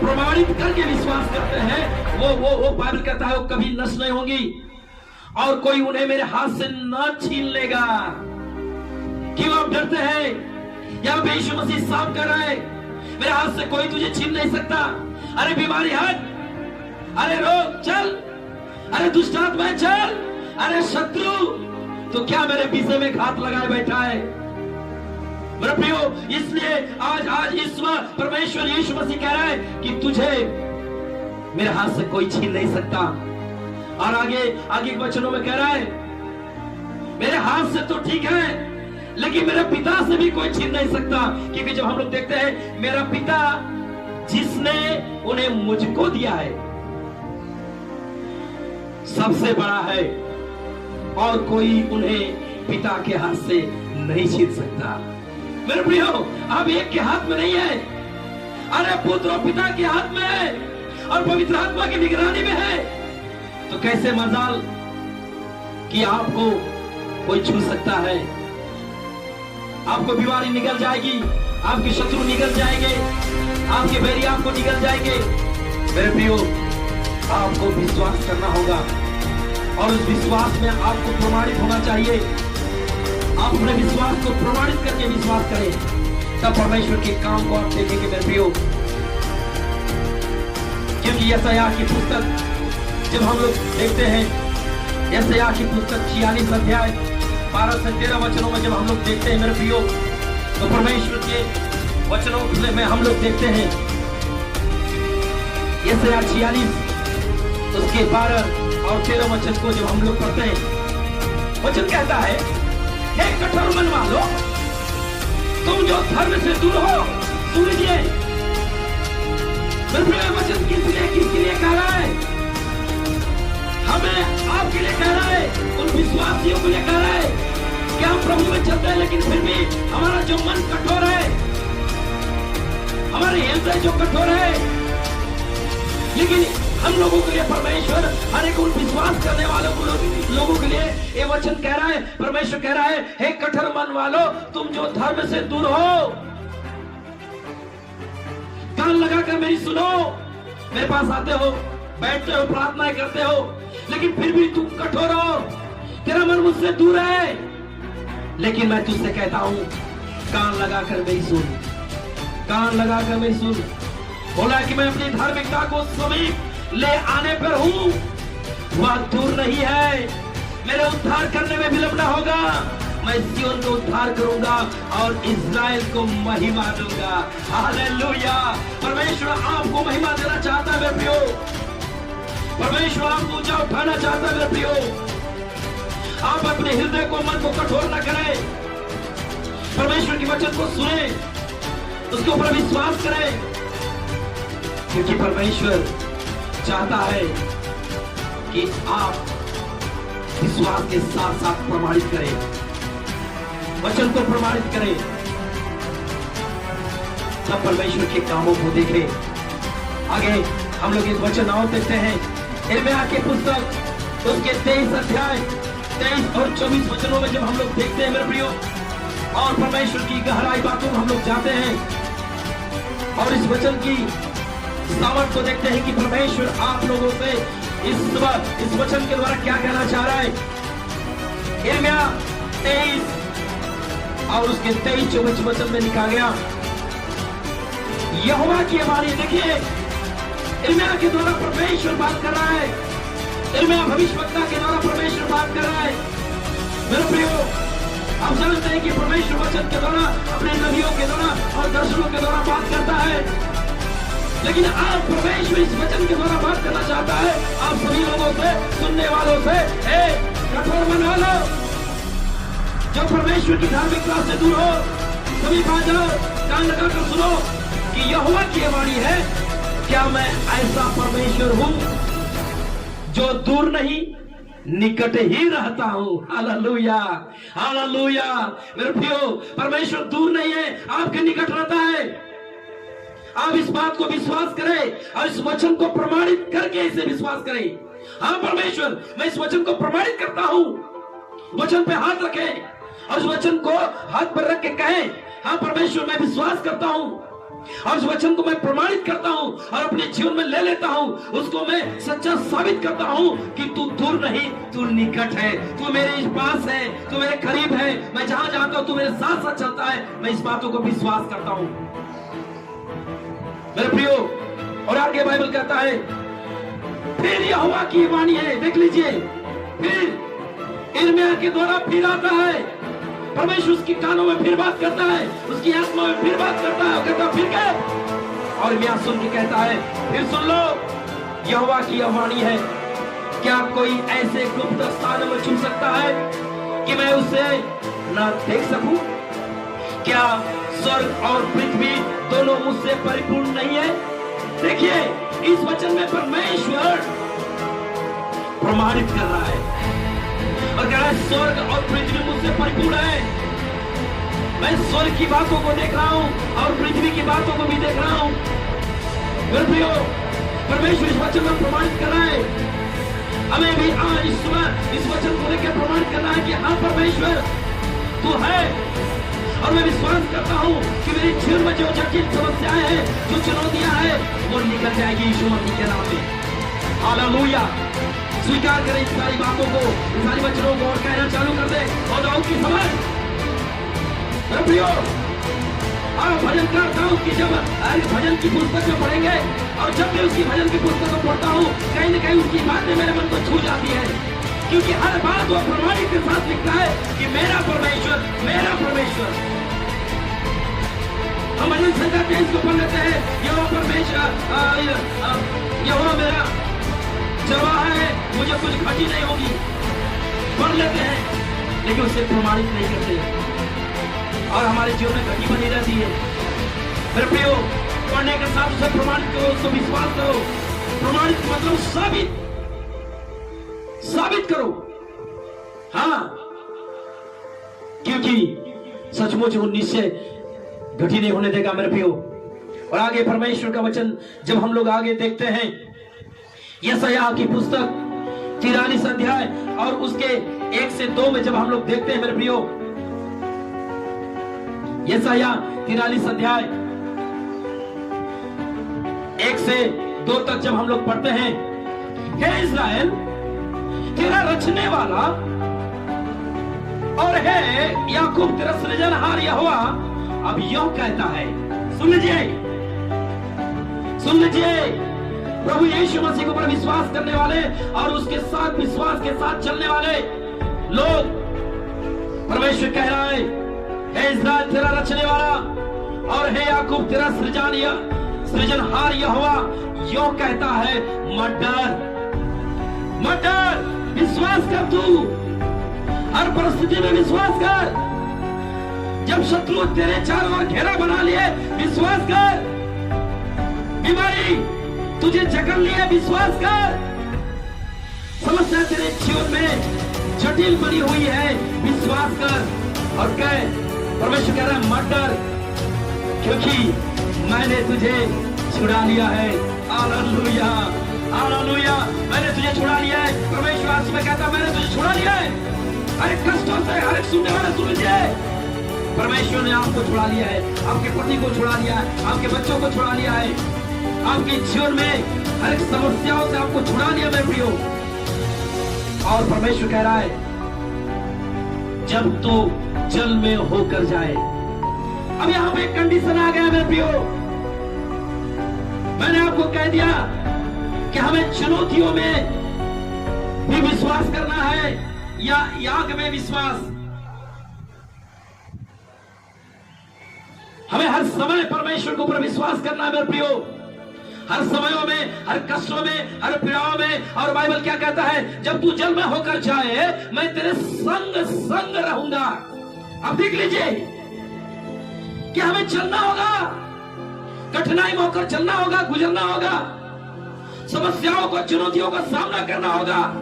प्रमाणित करके विश्वास करते हैं वो बाइबल कहता है वो कभी नष्ट नहीं होगी, और कोई उन्हें मेरे हाथ से न छीन लेगा। क्यों आप डरते हैं? यहाँ पे यीशु मसीह साफ कर रहा है, मेरे हाथ से कोई तुझे छीन नहीं सकता। अरे बीमारी हट, अरे रोग चल, अरे दुष्ट आत्मा चल, अरे शत्रु तो क्या मेरे विषय में घात लगाए बैठा है। मेरे प्रियो, इसलिए आज इस वक्त परमेश्वर यीशु मसीह कह रहा है कि तुझे मेरे हाथ से कोई छीन नहीं सकता। और आगे वचनों में कह रहा है, मेरे हाथ से तो ठीक है, लेकिन मेरे पिता से भी कोई छीन नहीं सकता। क्योंकि जब हम लोग देखते हैं, मेरा पिता जिसने उन्हें मुझको दिया है सबसे बड़ा है, और कोई उन्हें पिता के हाथ से नहीं छीन सकता। मेरे प्रियो, अब एक के हाथ में नहीं है, अरे पुत्र और पिता के हाथ में है, और पवित्र आत्मा की निगरानी में है। तो कैसे मजाल कि आपको कोई छू सकता है। आपको बीमारी निकल जाएगी, आपके शत्रु निकल जाएंगे, आपके बैरी आपको निकल जाएंगे। मेरे प्रियो, आपको विश्वास करना होगा, और उस विश्वास में आपको प्रमाणित होना चाहिए। आप अपने विश्वास को प्रमाणित करके विश्वास करें, तब परमेश्वर के काम को आप देखेंगे मेरे प्रियो। क्योंकि यशायाह की पुस्तक जब हम लोग देखते हैं, यशायाह की पुस्तक 46 अध्याय 12 से 13 वचनों में जब हम लोग देखते हैं मेरे प्रियो, तो परमेश्वर के वचनों में हम लोग देखते हैं, यशायाह 46 उसके 12 और 13 वचन को जब हम लोग पढ़ते हैं, वचन कहता है, हे कठोर मन वालो, तुम जो धर्म से दूर हो, सुन लीजिए। वचन किसके लिए कह रहा है? हमें आपके लिए कह रहा है, उन विश्वासियों के लिए कह रहा है कि हम प्रभु में चलते हैं, लेकिन फिर भी हमारा जो मन कठोर है, हमारे हृदय जो कठोर है, लेकिन हम लोगों के लिए परमेश्वर हर एक उन विश्वास करने वालों को लोगों के लिए ये वचन कह रहा है, परमेश्वर कह रहा है, हे कठोर मन वालों, तुम जो धर्म से दूर हो, कान लगाकर मेरी सुनो। मेरे पास आते हो, बैठते हो, प्रार्थनाएं करते हो, लेकिन फिर भी तुम कठोर हो, तेरा मन मुझसे दूर है। लेकिन मैं तुझसे कहता हूं, कान लगाकर मेरी सुन, कान लगाकर मेरी सुन। बोला कि मैं अपनी धार्मिकता को समीप ले आने पर हूं, वह दूर नहीं है, मेरे उद्धार करने में विलंब न होगा। मैं सिय्योन को उद्धार करूंगा और इस्राएल को महिमा दूंगा। हालेलुया। परमेश्वर आपको महिमा देना चाहता है मेरे प्रियो, परमेश्वर आपको ऊंचा उठाना चाहता है मेरे प्रियो। आप अपने हृदय को, मन को कठोर न करें, परमेश्वर के वचन को सुने, उसके ऊपर विश्वास करें, क्योंकि परमेश्वर चाहता है कि आप विश्वास के साथ साथ प्रमाणित करें, वचन को प्रमाणित करें, तब परमेश्वर के कामों को देखें। आगे हम लोग एक वचन और देखते हैं, यिर्मयाह की पुस्तक उसके 23 अध्याय 23 और 24 वचनों में जब हम लोग देखते हैं मेरे प्रियो, और परमेश्वर की गहराई बातों में हम लोग जाते हैं और इस वचन की सामर्थ को देखते हैं कि परमेश्वर आप लोगों से इस वचन के द्वारा क्या कहना चाह रहा है। यिर्मयाह 23 और उसके 23-24 वचन में लिखा गया, यहोवा की वाणी। देखिए, यिर्मयाह के द्वारा परमेश्वर बात कर रहा है, यिर्मयाह भविष्यवक्ता के द्वारा परमेश्वर बात कर रहा है। मेरे प्रियो, आप जानते हैं कि परमेश्वर वचन के द्वारा, अपने नबियों के द्वारा और दर्शनों के द्वारा बात करता है, लेकिन आज परमेश्वर इस वचन के द्वारा बात करना चाहता है आप सभी लोगों से, सुनने वालों से। हे कठोर मन वालों, जो परमेश्वर की धार्मिकता से दूर हो, सभी बात जाओ, कान लगाकर सुनो कि यहोवा की वाणी है, क्या मैं ऐसा परमेश्वर हूं जो दूर नहीं, निकट ही रहता हूं। Hallelujah, hallelujah. मेरे प्रियो, परमेश्वर दूर नहीं है, आपके निकट रहता है। आप इस बात को विश्वास करें और इस वचन को प्रमाणित करके इसे विश्वास करें। हाँ परमेश्वर, मैं इस वचन को प्रमाणित करता हूं। वचन पे हाथ रखें और इस वचन को हाथ पर रख के कहें, हाँ परमेश्वर, मैं विश्वास करता हूं और इस वचन को मैं प्रमाणित करता हूं और अपने जीवन में ले लेता हूं, उसको मैं सच्चा साबित करता हूं कि तू दूर नहीं, तू निकट है, तू मेरे पास है, तू मेरे करीब है। मैं जहां जाता हूं तू मेरे साथ साथ चलता है। मैं इस बातों को विश्वास करता हूं मेरे प्रियो। और आगे बाइबल कहता है, फिर यहोवा की वाणी है। देख लीजिए, फिर यिर्मयाह के द्वारा फिर आता है परमेश्वर, उसकी कानों में फिर बात करता है, उसकी आत्मा में फिर बात करता है, और कहता फिर क्या, और यिर्मयाह सुन के कहता है, फिर सुन लो, यहोवा की वाणी है, क्या कोई ऐसे गुप्त स्थान में छू सकता है कि मैं उसे न देख सकूं? क्या स्वर्ग और पृथ्वी दोनों मुझसे परिपूर्ण नहीं है? देखिए, इस वचन में परमेश्वर प्रमाणित कर रहा है और कह रहा है, स्वर्ग और पृथ्वी मुझसे परिपूर्ण है। मैं स्वर्ग की बातों को देख रहा हूं और पृथ्वी की बातों को भी देख रहा हूं। मेरे प्रियो, परमेश्वर इस वचन में प्रमाणित कर रहा है। हमें भी आज इस समय इस वचन को लेकर प्रमाणित करना है कि हाँ परमेश्वर, तू है। और मैं विश्वास करता हूं कि मेरे जीवन में जो जटिल समस्याएं हैं, जो चुनौतियां हैं, वो निकल जाएगी यीशु मसीह के नाम में। हालेलुया। स्वीकार करें इस सारी बातों को, इन सारी वचनों को और कहना चालू कर दे और दाऊद की समझ। प्रियो, आप भजन करता हूं कि जब भजन की पुस्तक में पढ़ेंगे और जब मैं उसकी भजन की पुस्तक को पढ़ता हूं, कहीं न कहीं उसकी बातें मेरे मन को छू जाती है, क्योंकि हर बात वो प्रमाणित के साथ लिखता है कि मेरा परमेश्वर, मेरा परमेश्वर। हम भजन संख्या 23 को पढ़ लेते हैं, यहोवा परमेश्वर, यहोवा मेरा जवाह है, मुझे कुछ घटी नहीं होगी। पढ़ लेते हैं लेकिन उसे प्रमाणित नहीं करते और हमारे जीवन में घटी बनी रहती है। मेरे प्रियो, पढ़ने के साथ उसे प्रमाणित करो, उसको विश्वास करो। प्रमाणित मतलब साबित, साबित करो। हाँ, क्योंकि सचमुच वो निश्चय घटी नहीं होने देगा मेरे प्रियो। और आगे परमेश्वर का वचन जब हम लोग आगे देखते हैं, यशायाह की पुस्तक 43 अध्याय और उसके 1 से 2 में जब हम लोग देखते हैं मेरे प्रियो, यशायाह 43 अध्याय 1 से 2 तक जब हम लोग पढ़ते हैं, हे इस्राएल तेरा रचने वाला और है याकूब तेरा सृजनहार यहोवा अब यूं कहता है। सुन लीजिए, सुन लीजिए, प्रभु यीशु मसीह के ऊपर विश्वास करने वाले और उसके साथ विश्वास के साथ चलने वाले लोग, परमेश्वर कह रहा है, हे इस्राएल तेरा रचने वाला और हे याकूब तेरा सृजनहार यहोवा यूं कहता है, मत डर, मत डर, विश्वास कर, तू हर परिस्थिति में विश्वास कर। जब शत्रु तेरे चारों ओर घेरा बना लिए, विश्वास कर। बीमारी तुझे जकड़ लिए, विश्वास कर। समस्या तेरे जीवन में जटिल बनी हुई है, विश्वास कर। और कह, परमेश्वर कह रहा है, मत डर, क्योंकि मैंने तुझे छुड़ा लिया है। हालेलुया, हालेलुया, मैंने तुझे छुड़ा लिया है। परमेश्वर आज में कहता है, मैंने तुझे छुड़ा लिया है। हर एक कष्टों से, हर एक सुनने वाले सुन लीजिए, परमेश्वर ने आपको छुड़ा लिया है, आपके पति को छुड़ा लिया है, आपके बच्चों को छुड़ा लिया है, आपके जीवन में हर एक समस्याओं से आपको छुड़ा लिया मेरे प्रियो। और परमेश्वर कह रहा है, जब तू जल में होकर जाए। अब यहां पे एक कंडीशन आ गया मेरे प्रियो। मैंने आपको कह दिया कि हमें चुनौतियों में भी विश्वास करना है या याग में विश्वास। हमें हर समय परमेश्वर के ऊपर विश्वास करना है मेरे प्रियो, हर समयों में, हर कष्टों में, हर पीड़ाओं में। और बाइबल क्या कहता है, जब तू जल में होकर जाए मैं तेरे संग संग रहूंगा। अब देख लीजिए कि हमें चलना होगा, कठिनाई में होकर चलना होगा, गुजरना होगा, समस्याओं को, चुनौतियों का सामना करना होगा।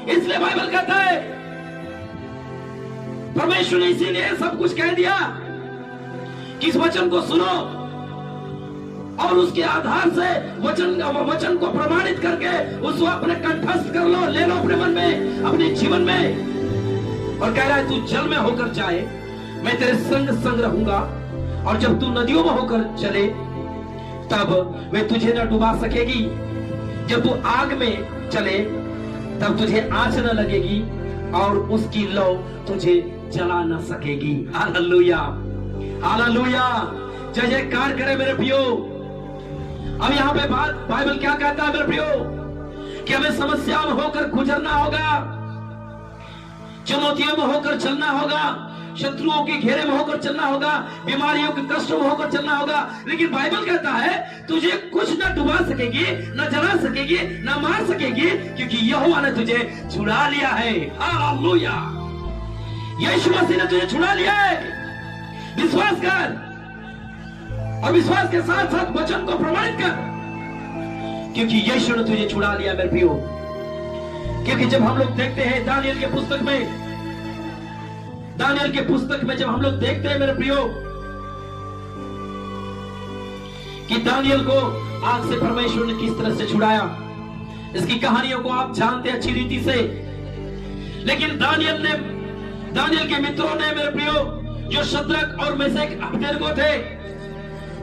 इसलिए बाइबल कहता है, परमेश्वर ने इसीलिए सब कुछ कह दिया कि इस वचन को सुनो और उसके आधार से वचन को प्रमाणित करके उसको अपने कंठस्थ कर लो, ले लो अपने मन में, अपने जीवन में। और कह रहा है, तू जल में होकर जाए मैं तेरे संग संग रहूंगा, और जब तू नदियों में होकर चले तब वे तुझे न डुबा सकेगी, जब तू आग में चले तब तुझे आंच न लगेगी और उसकी लौ तुझे जला न सकेगी। हालेलुया, हालेलुया, जय जयकार करे मेरे प्रियो। अब यहाँ पे बात बाइबल क्या कहता है मेरे प्रियो, कि हमें समस्या में होकर गुजरना होगा, चुनौतियों में होकर चलना होगा, शत्रुओं के घेरे में होकर चलना होगा, बीमारियों के कष्टों में होकर चलना होगा। लेकिन बाइबल कहता है, तुझे कुछ न डुबा सकेगी, न जला सकेगी, न मार सकेगी, क्योंकि यहोवा ने तुझे छुड़ा लिया है। हालेलुया, यीशु मसीह ने तुझे छुड़ा लिया है। विश्वास कर और विश्वास के साथ साथ वचन को प्रमाणित कर, क्योंकि यीशु ने तुझे छुड़ा लिया मेरे प्रियो। क्योंकि जब हम लोग देखते हैं दानियेल के पुस्तक में जब हम लोग देखते हैं मेरे प्रियो कि दानियेल को आग से परमेश्वर ने किस तरह से छुड़ाया, इसकी कहानियों को आप जानते हैं अच्छी रीति से। लेकिन दानियेल के मित्रों ने मेरे प्रियो, जो शद्रक और मेशक अबेदनगो थे,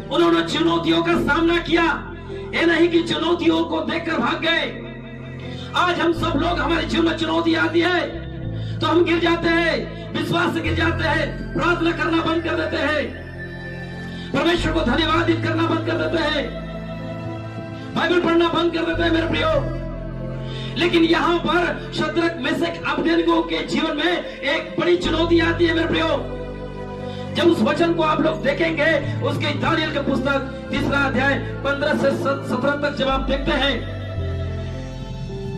उन्होंने चुनौतियों का सामना किया। ये नहीं कि चुनौतियों को देखकर भाग गए। आज हम सब लोग, हमारे जीवन में चुनौती आती है तो हम गिर जाते हैं, विश्वास से गिर जाते हैं, प्रार्थना करना बंद कर देते हैं, परमेश्वर को धन्यवाद करना बंद कर देते हैं, बाइबल पढ़ना बंद कर देते हैं मेरे प्रियो। लेकिन यहाँ पर शद्रक मेशक अबेदनगो के जीवन में एक बड़ी चुनौती आती है मेरे प्रियो। जब उस वचन को आप लोग देखेंगे, उसके दानियेल की पुस्तक 3 अध्याय 15 से 17 तक जब आप देखते हैं,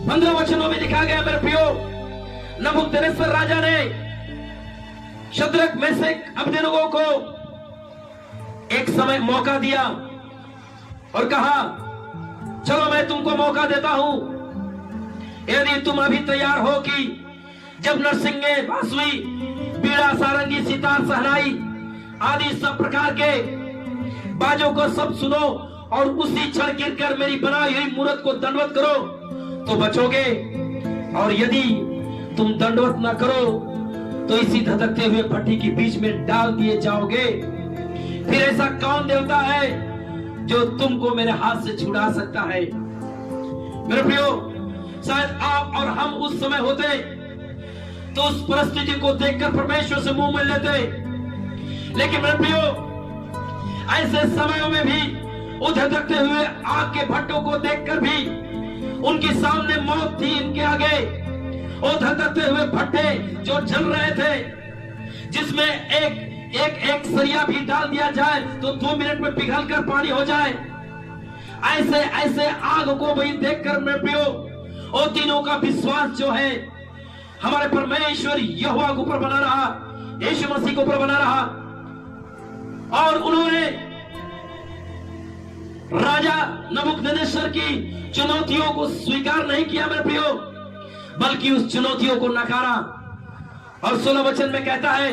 15 वचनों में लिखा गया मेरे प्रियो, नबूकदनेस्सर राजा ने शद्रक मेशक अबेदनगो को एक समय मौका दिया और कहा, चलो मैं तुमको मौका देता हूं यदि तुम अभी तैयार हो कि जब नरसिंगे, बांसुरी, बीड़ा, सारंगी, सितार, सहनाई आदि सब प्रकार के बाजों को सब सुनो और उसी क्षण गिरकर मेरी बनाई हुई मूर्त को दंडवत करो तो बचोगे, और यदि तुम दंडवत न करो तो इसी धधकते हुए भट्टी के बीच में डाल दिए जाओगे। फिर ऐसा कौन देवता है जो तुमको मेरे हाथ से छुड़ा सकता है? मेरे प्रियो, शायद आप और हम उस समय होते तो उस परिस्थिति को देखकर परमेश्वर से मुंह मिल लेते, लेकिन मेरे प्रियो, ऐसे समयों में भी उधर धधकते हुए आग के भट्टों को देखकर भी उनके सामने मौत थी, इनके आगे वो धधकते हुए भट्टे जो जल रहे थे, जिसमें एक सरिया भी डाल दिया जाए तो 2 मिनट में पिघल कर पानी हो जाए। ऐसे ऐसे आग को भी देखकर मेरे प्रियो, वो तीनों का विश्वास जो है हमारे परमेश्वर यहोवा के ऊपर बना रहा, यीशु मसीह के ऊपर बना रहा, और उन्होंने राजा नबूकदनेस्सर की चुनौतियों को स्वीकार नहीं किया मेरे प्रियो, बल्कि उस चुनौतियों को नकारा। और 16 वचन में कहता है,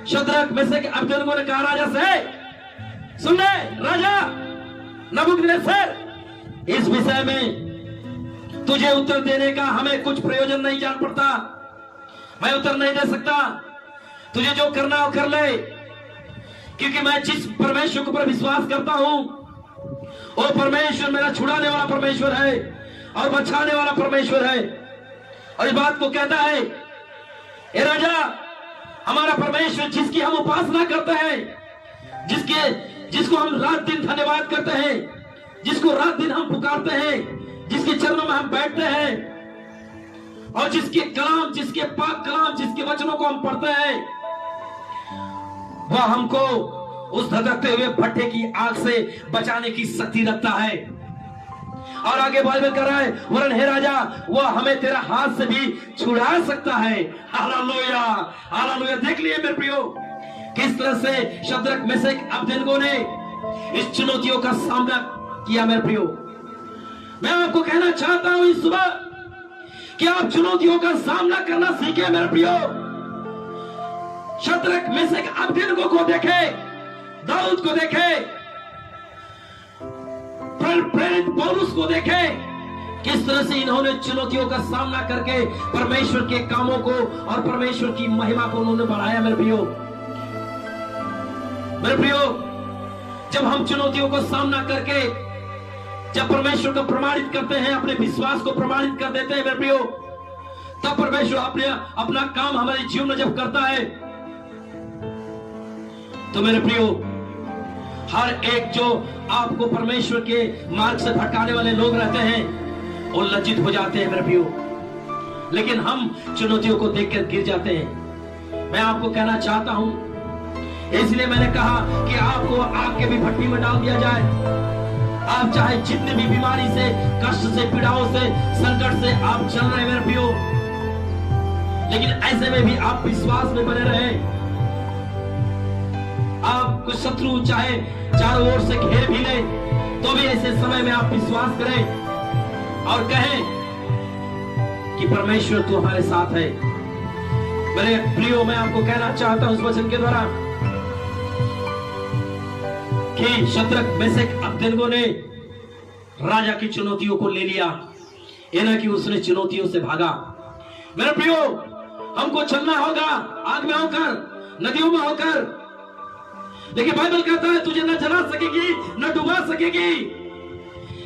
शद्रक, मेशक, अबेदनगो ने कहा राजा से, सुन ले राजा नबूकदनेस्सर, इस विषय में तुझे उत्तर देने का हमें कुछ प्रयोजन नहीं जान पड़ता, मैं उत्तर नहीं दे सकता, तुझे जो करना हो कर ले, क्योंकि मैं जिस परमेश्वर के ऊपर विश्वास करता हूं वो परमेश्वर मेरा छुड़ाने वाला परमेश्वर है और बचाने वाला परमेश्वर है। और इस बात को कहता है, ए राजा, हमारा परमेश्वर जिसकी हम उपासना करते हैं, जिसको हम रात दिन धन्यवाद करते हैं, जिसको रात दिन हम पुकारते हैं, जिसके चरणों में हम बैठते हैं और जिसके कलाम, जिसके पाक कलाम, जिसके वचनों को हम पढ़ते हैं, वह हमको उस धधकते हुए भट्टे की आग से बचाने की शक्ति रखता है। और आगे बाइबल कर रहा है, वरन हे राजा, वह हमें तेरा हाथ से भी छुड़ा सकता है। Hallelujah, hallelujah. देख लिए मेरे प्रियो, किस तरह से शद्रक, मेशक, अबेदनगो ने इस चुनौतियों का सामना किया। मेरे प्रियो, मैं आपको कहना चाहता हूं इस सुबह कि आप चुनौतियों का सामना करना सीखे। मेरे प्रियो, शद्रक, मेशक, अबेदनगो को देखे, दाऊद को देखे, प्रेरित पौलुस को देखे, किस तरह से इन्होंने चुनौतियों का सामना करके परमेश्वर के कामों को और परमेश्वर की महिमा को उन्होंने बढ़ाया। मेरे प्रियो, मेरे प्रियो, जब हम चुनौतियों को सामना करके जब परमेश्वर को प्रमाणित करते हैं, अपने विश्वास को प्रमाणित कर देते हैं मेरे प्रियो, तब परमेश्वर अपना काम हमारे जीवन में जब करता है तो मेरे प्रियो, हर एक जो आपको परमेश्वर के मार्ग से भटकाने वाले लोग रहते हैं वो लज्जित हो जाते हैं मेरे प्रियो, लेकिन हम चुनौतियों को देखकर गिर जाते हैं। मैं आपको कहना चाहता हूं, इसलिए मैंने कहा कि आपको आग के भी भट्टी में डाल दिया जाए। आप चाहे जितनी भी बीमारी से, कष्ट से, पीड़ाओं से, संकट से आप चल रहे मेरे प्रियो, लेकिन ऐसे में भी आप विश्वास में बने रहे। आप कुछ शत्रु चाहे चारों ओर से घेर भी ले, तो भी ऐसे समय में आप विश्वास करें और कहें कि परमेश्वर तू हमारे साथ है। मेरे प्रियो, मैं आपको कहना चाहता हूं उस वचन के द्वारा कि शद्रक, मेशक, अबेदनगो ने राजा की चुनौतियों को ले लिया, ये ना कि उसने चुनौतियों से भागा। मेरे प्रियो, हमको चलना होगा आग में होकर, नदियों में होकर, देखिए बाइबल कहता है तुझे न जला सकेगी न डुबा सकेगी।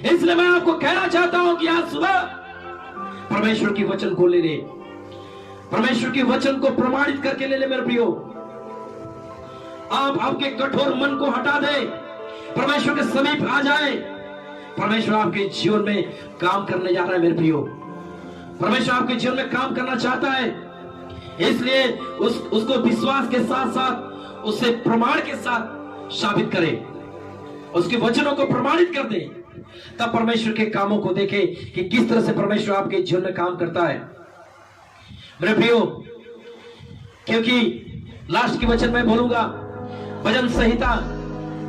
इसलिए मैं आपको कहना चाहता हूं कि आज सुबह परमेश्वर की वचन को ले ले, परमेश्वर की वचन को प्रमाणित करके ले ले। मेरे प्रियो, आप आपके कठोर मन को हटा दे, परमेश्वर के समीप आ जाए। परमेश्वर आपके जीवन में काम करने जा रहा है मेरे प्रियो, परमेश्वर आपके जीवन में काम करना चाहता है। इसलिए उसको विश्वास के साथ साथ, उसे प्रमाण के साथ साबित करें, उसके वचनों को प्रमाणित कर दें, तब परमेश्वर के कामों को देखें कि किस तरह से परमेश्वर आपके जीवन में काम करता है मेरे प्रियो। क्योंकि लास्ट की वचन मैं बोलूंगा, भजन संहिता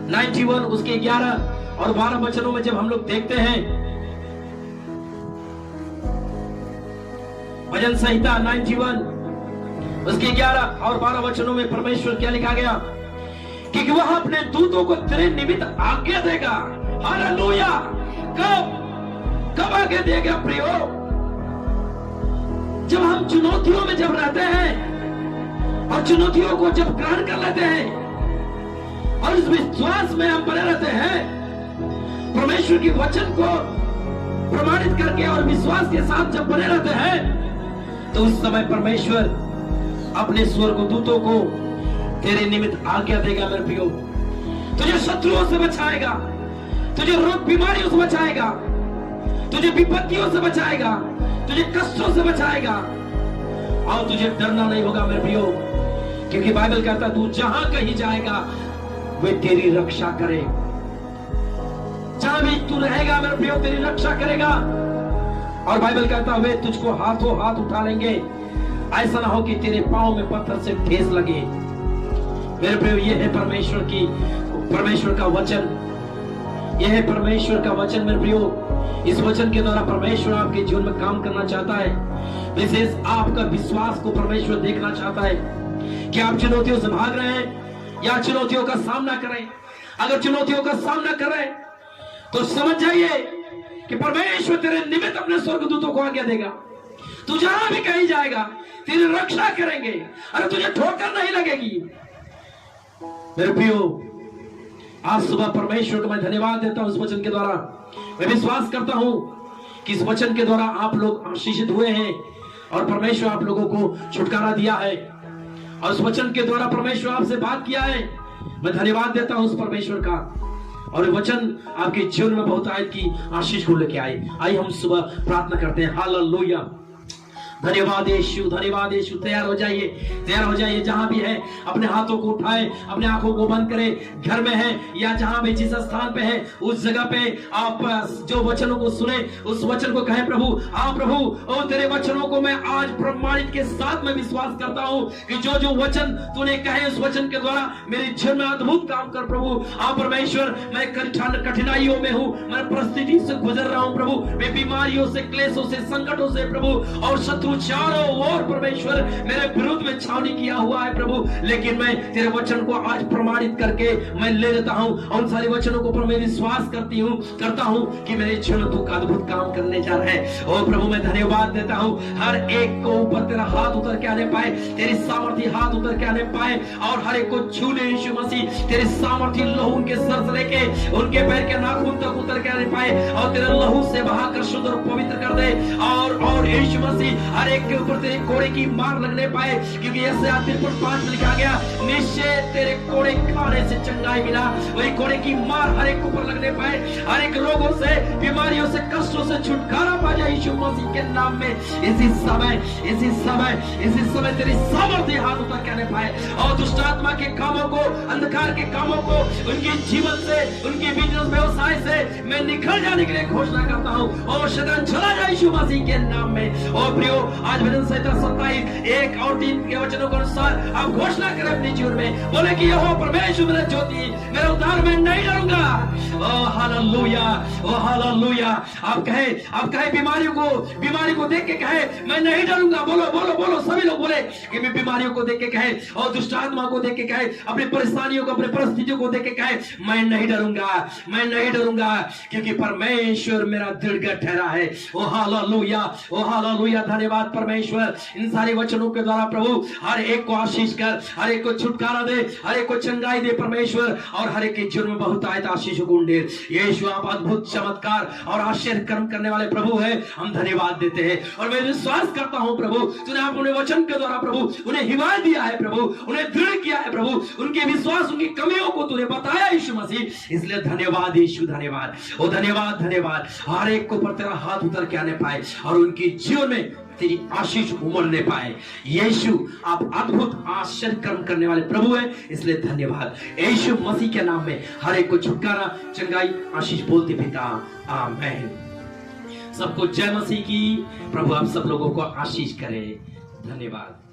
91 उसके 11 और 12 वचनों में जब हम लोग देखते हैं भजन संहिता 91 उसके 11 और 12 वचनों में परमेश्वर क्या लिखा गया कि वह अपने दूतों को तेरे निमित्त आज्ञा देगा। हालेलुया। कब आज्ञा देगा प्रियो? जब हम चुनौतियों में जब रहते हैं और चुनौतियों को जब ग्रहण कर लेते हैं और इस विश्वास में हम बने रहते हैं, परमेश्वर की वचन को प्रमाणित करके और विश्वास के साथ जब बने रहते हैं, तो उस समय परमेश्वर अपने स्वर्गदूतों को तेरे निमित्त आज्ञा देगा। मेरे प्रियो, तुझे शत्रुओं से बचाएगा, तुझे रोग बीमारियों से बचाएगा, तुझे विपत्तियों से बचाएगा, तुझे कष्टों से बचाएगा और तुझे डरना नहीं होगा मेरे प्रियो, क्योंकि बाइबल कहता है तू जहां कहीं जाएगा वे तेरी रक्षा करे। जहां भी तू रहेगा मेरे प्रियो तेरी रक्षा करेगा। और बाइबल कहता है वे तुझको हाथों हाथ उठा लेंगे, ऐसा ना हो कि तेरे पांव में पत्थर से ठेस लगे। मेरे प्रियो, यह है परमेश्वर का वचन, यह है परमेश्वर का वचन। मेरे प्रियो, इस वचन के द्वारा परमेश्वर आपके जीवन में काम करना चाहता है। विशेष आपका विश्वास को परमेश्वर देखना चाहता है कि आप चुनौतियों से भाग रहे हैं या चुनौतियों का सामना करें। अगर चुनौतियों का सामना करें तो समझ जाइए कि परमेश्वर तेरे निमित्त अपने स्वर्गदूतों को आज्ञा देगा। तू जहां भी कहीं जाएगा तेरी रक्षा करेंगे, अरे तुझे ठोकर नहीं लगेगी। मेरे प्रियो, आज सुबह परमेश्वर को मैं धन्यवाद देता हूं इस वचन के द्वारा। मैं विश्वास करता हूं कि इस वचन के द्वारा आप लोग आशीषित हुए हैं और परमेश्वर आप लोगों को छुटकारा दिया है और इस वचन के द्वारा परमेश्वर आपसे बात किया है। मैं धन्यवाद देता हूं उस परमेश्वर का, और वचन आपके जीवन में बहुत आयत की आशीष को लेके आए। आइए हम सुबह प्रार्थना करते हैं। हालेलुया। धन्यवाद यीशु, धन्यवाद यीशु। तैयार हो जाइए जहां भी है अपने हाथों को उठाए, अपने आंखों को बंद करें। घर में है या जहां भी जिस स्थान पे है उस जगह पे आप जो वचनों को सुने उस वचन को कहें प्रभु, हाँ प्रभु, ओ तेरे वचनों को मैं आज प्रमाणित के साथ में विश्वास करता हूं कि जो जो वचन तूने कहे उस वचन के द्वारा मेरे जीवन में अद्भुत काम कर प्रभु। हाँ परमेश्वर, मैं कठिनाइयों में हूँ, मैं परिस्थिति से गुजर रहा हूँ प्रभु, मैं बीमारियों से, क्लेशों से, संकटों से प्रभु, और शत्रु चारों ओर परमेश्वर मेरे विरुद्ध में छावनी किया हुआ है प्रभु, लेकिन मैं तेरे वचन को आज प्रमाणित करके मैं ले लेता हूं और उन सारे वचनों को पर मैं विश्वास करता हूं कि मेरे जीवन में तू का अद्भुत काम करने जा रहा है। ओ प्रभु, मैं धन्यवाद देता हूं हर एक को ऊपर तेरा हाथ उतर के आने पाए, तेरी सामर्थी हाथ उतर के आने पाए और हर एक को छू ले यीशु मसीह। तेरे सामर्थी लहू उनके सर से लेके उनके पैर के नाखून तक उतर के आने पाए और तेरे लहू से बहाकर शुद्ध और पवित्र कर दे। और यीशु मसीह हर एक के ऊपर तेरे कोड़े की मार लगने पाए, क्योंकि यशायाह 53:5 में लिखा गया निश्चय तेरे कोड़े खाने से चंगाई मिला। वही कोड़े की मार हर एक के ऊपर लगने पाए, हर एक रोगों से, बीमारियों से, कष्टों से छुटकारा पा जाए यीशु मसीह के नाम में। इसी समय तेरी सामर्थ्य हाथ उतर के आने पाए और दुष्ट आत्मा के कामों को, अंधकार के कामों को उनके जीवन से, उनके बिजनेस व्यवसाय से मैं निकल जाने के लिए घोषणा करता हूँ और शैतान चला जाए यीशु मसीह के नाम में। और प्रियो, आज भजन संहिता 27 1 और 3 के वचनों के अनुसार आप घोषणा करें अपने जीवन में, बोले कि यहोवा परमेश्वर मेरा ज्योति, मेरा उद्धार, मैं नहीं डरूंगा। Oh hallelujah, oh hallelujah. आप कहे बीमारी को देख के कहे मैं नहीं डरूंगा। बोलो सभी लोग बोले कि मैं बीमारियों को देख के कहे और दुष्ट आत्मा को देख के कहे, अपनी परेशानियों को, अपनी परिस्थितियों को देख के कहे मैं नहीं डरूंगा, क्योंकि परमेश्वर मेरा दृढ़ ठहरा है। Oh hallelujah, oh hallelujah. धन्यवाद परमेश्वर, इन सारे वचनों के द्वारा प्रभु हर एक को आशीष कर, हर एक को छुटकारा दे, हर एक को चंगाई दे परमेश्वर, और हर एक के जीवन में बहुत आयत आशीष को ढेर। यीशु, आप अद्भुत, चमत्कार और आश्चर्य कर्म करने वाले प्रभु है, हम धन्यवाद देते हैं। और मैं विश्वास करता हूं प्रभु, तूने अपने वचन के द्वारा प्रभु उन्हें हिमायत दिया है प्रभु, उन्हें दृढ़ किया है प्रभु, उनके विश्वास, उनकी कमियों को तूने बताया यीशु मसीह, इसलिए धन्यवाद यीशु, धन्यवाद, ओ धन्यवाद। हर एक को पर तेरा हाथ उतर के आने पाए और उनके जीवन में तेरी आशीष उमड़ने पाए। यीशु, आप अद्भुत आश्चर्य कर्म करने वाले प्रभु हैं, इसलिए धन्यवाद। यीशु मसीह के नाम में हर एक को छुटकारा, चंगाई, आशीष बोलते पिता, आमीन। सबको जय मसीह की। प्रभु आप सब लोगों को आशीष करे। धन्यवाद।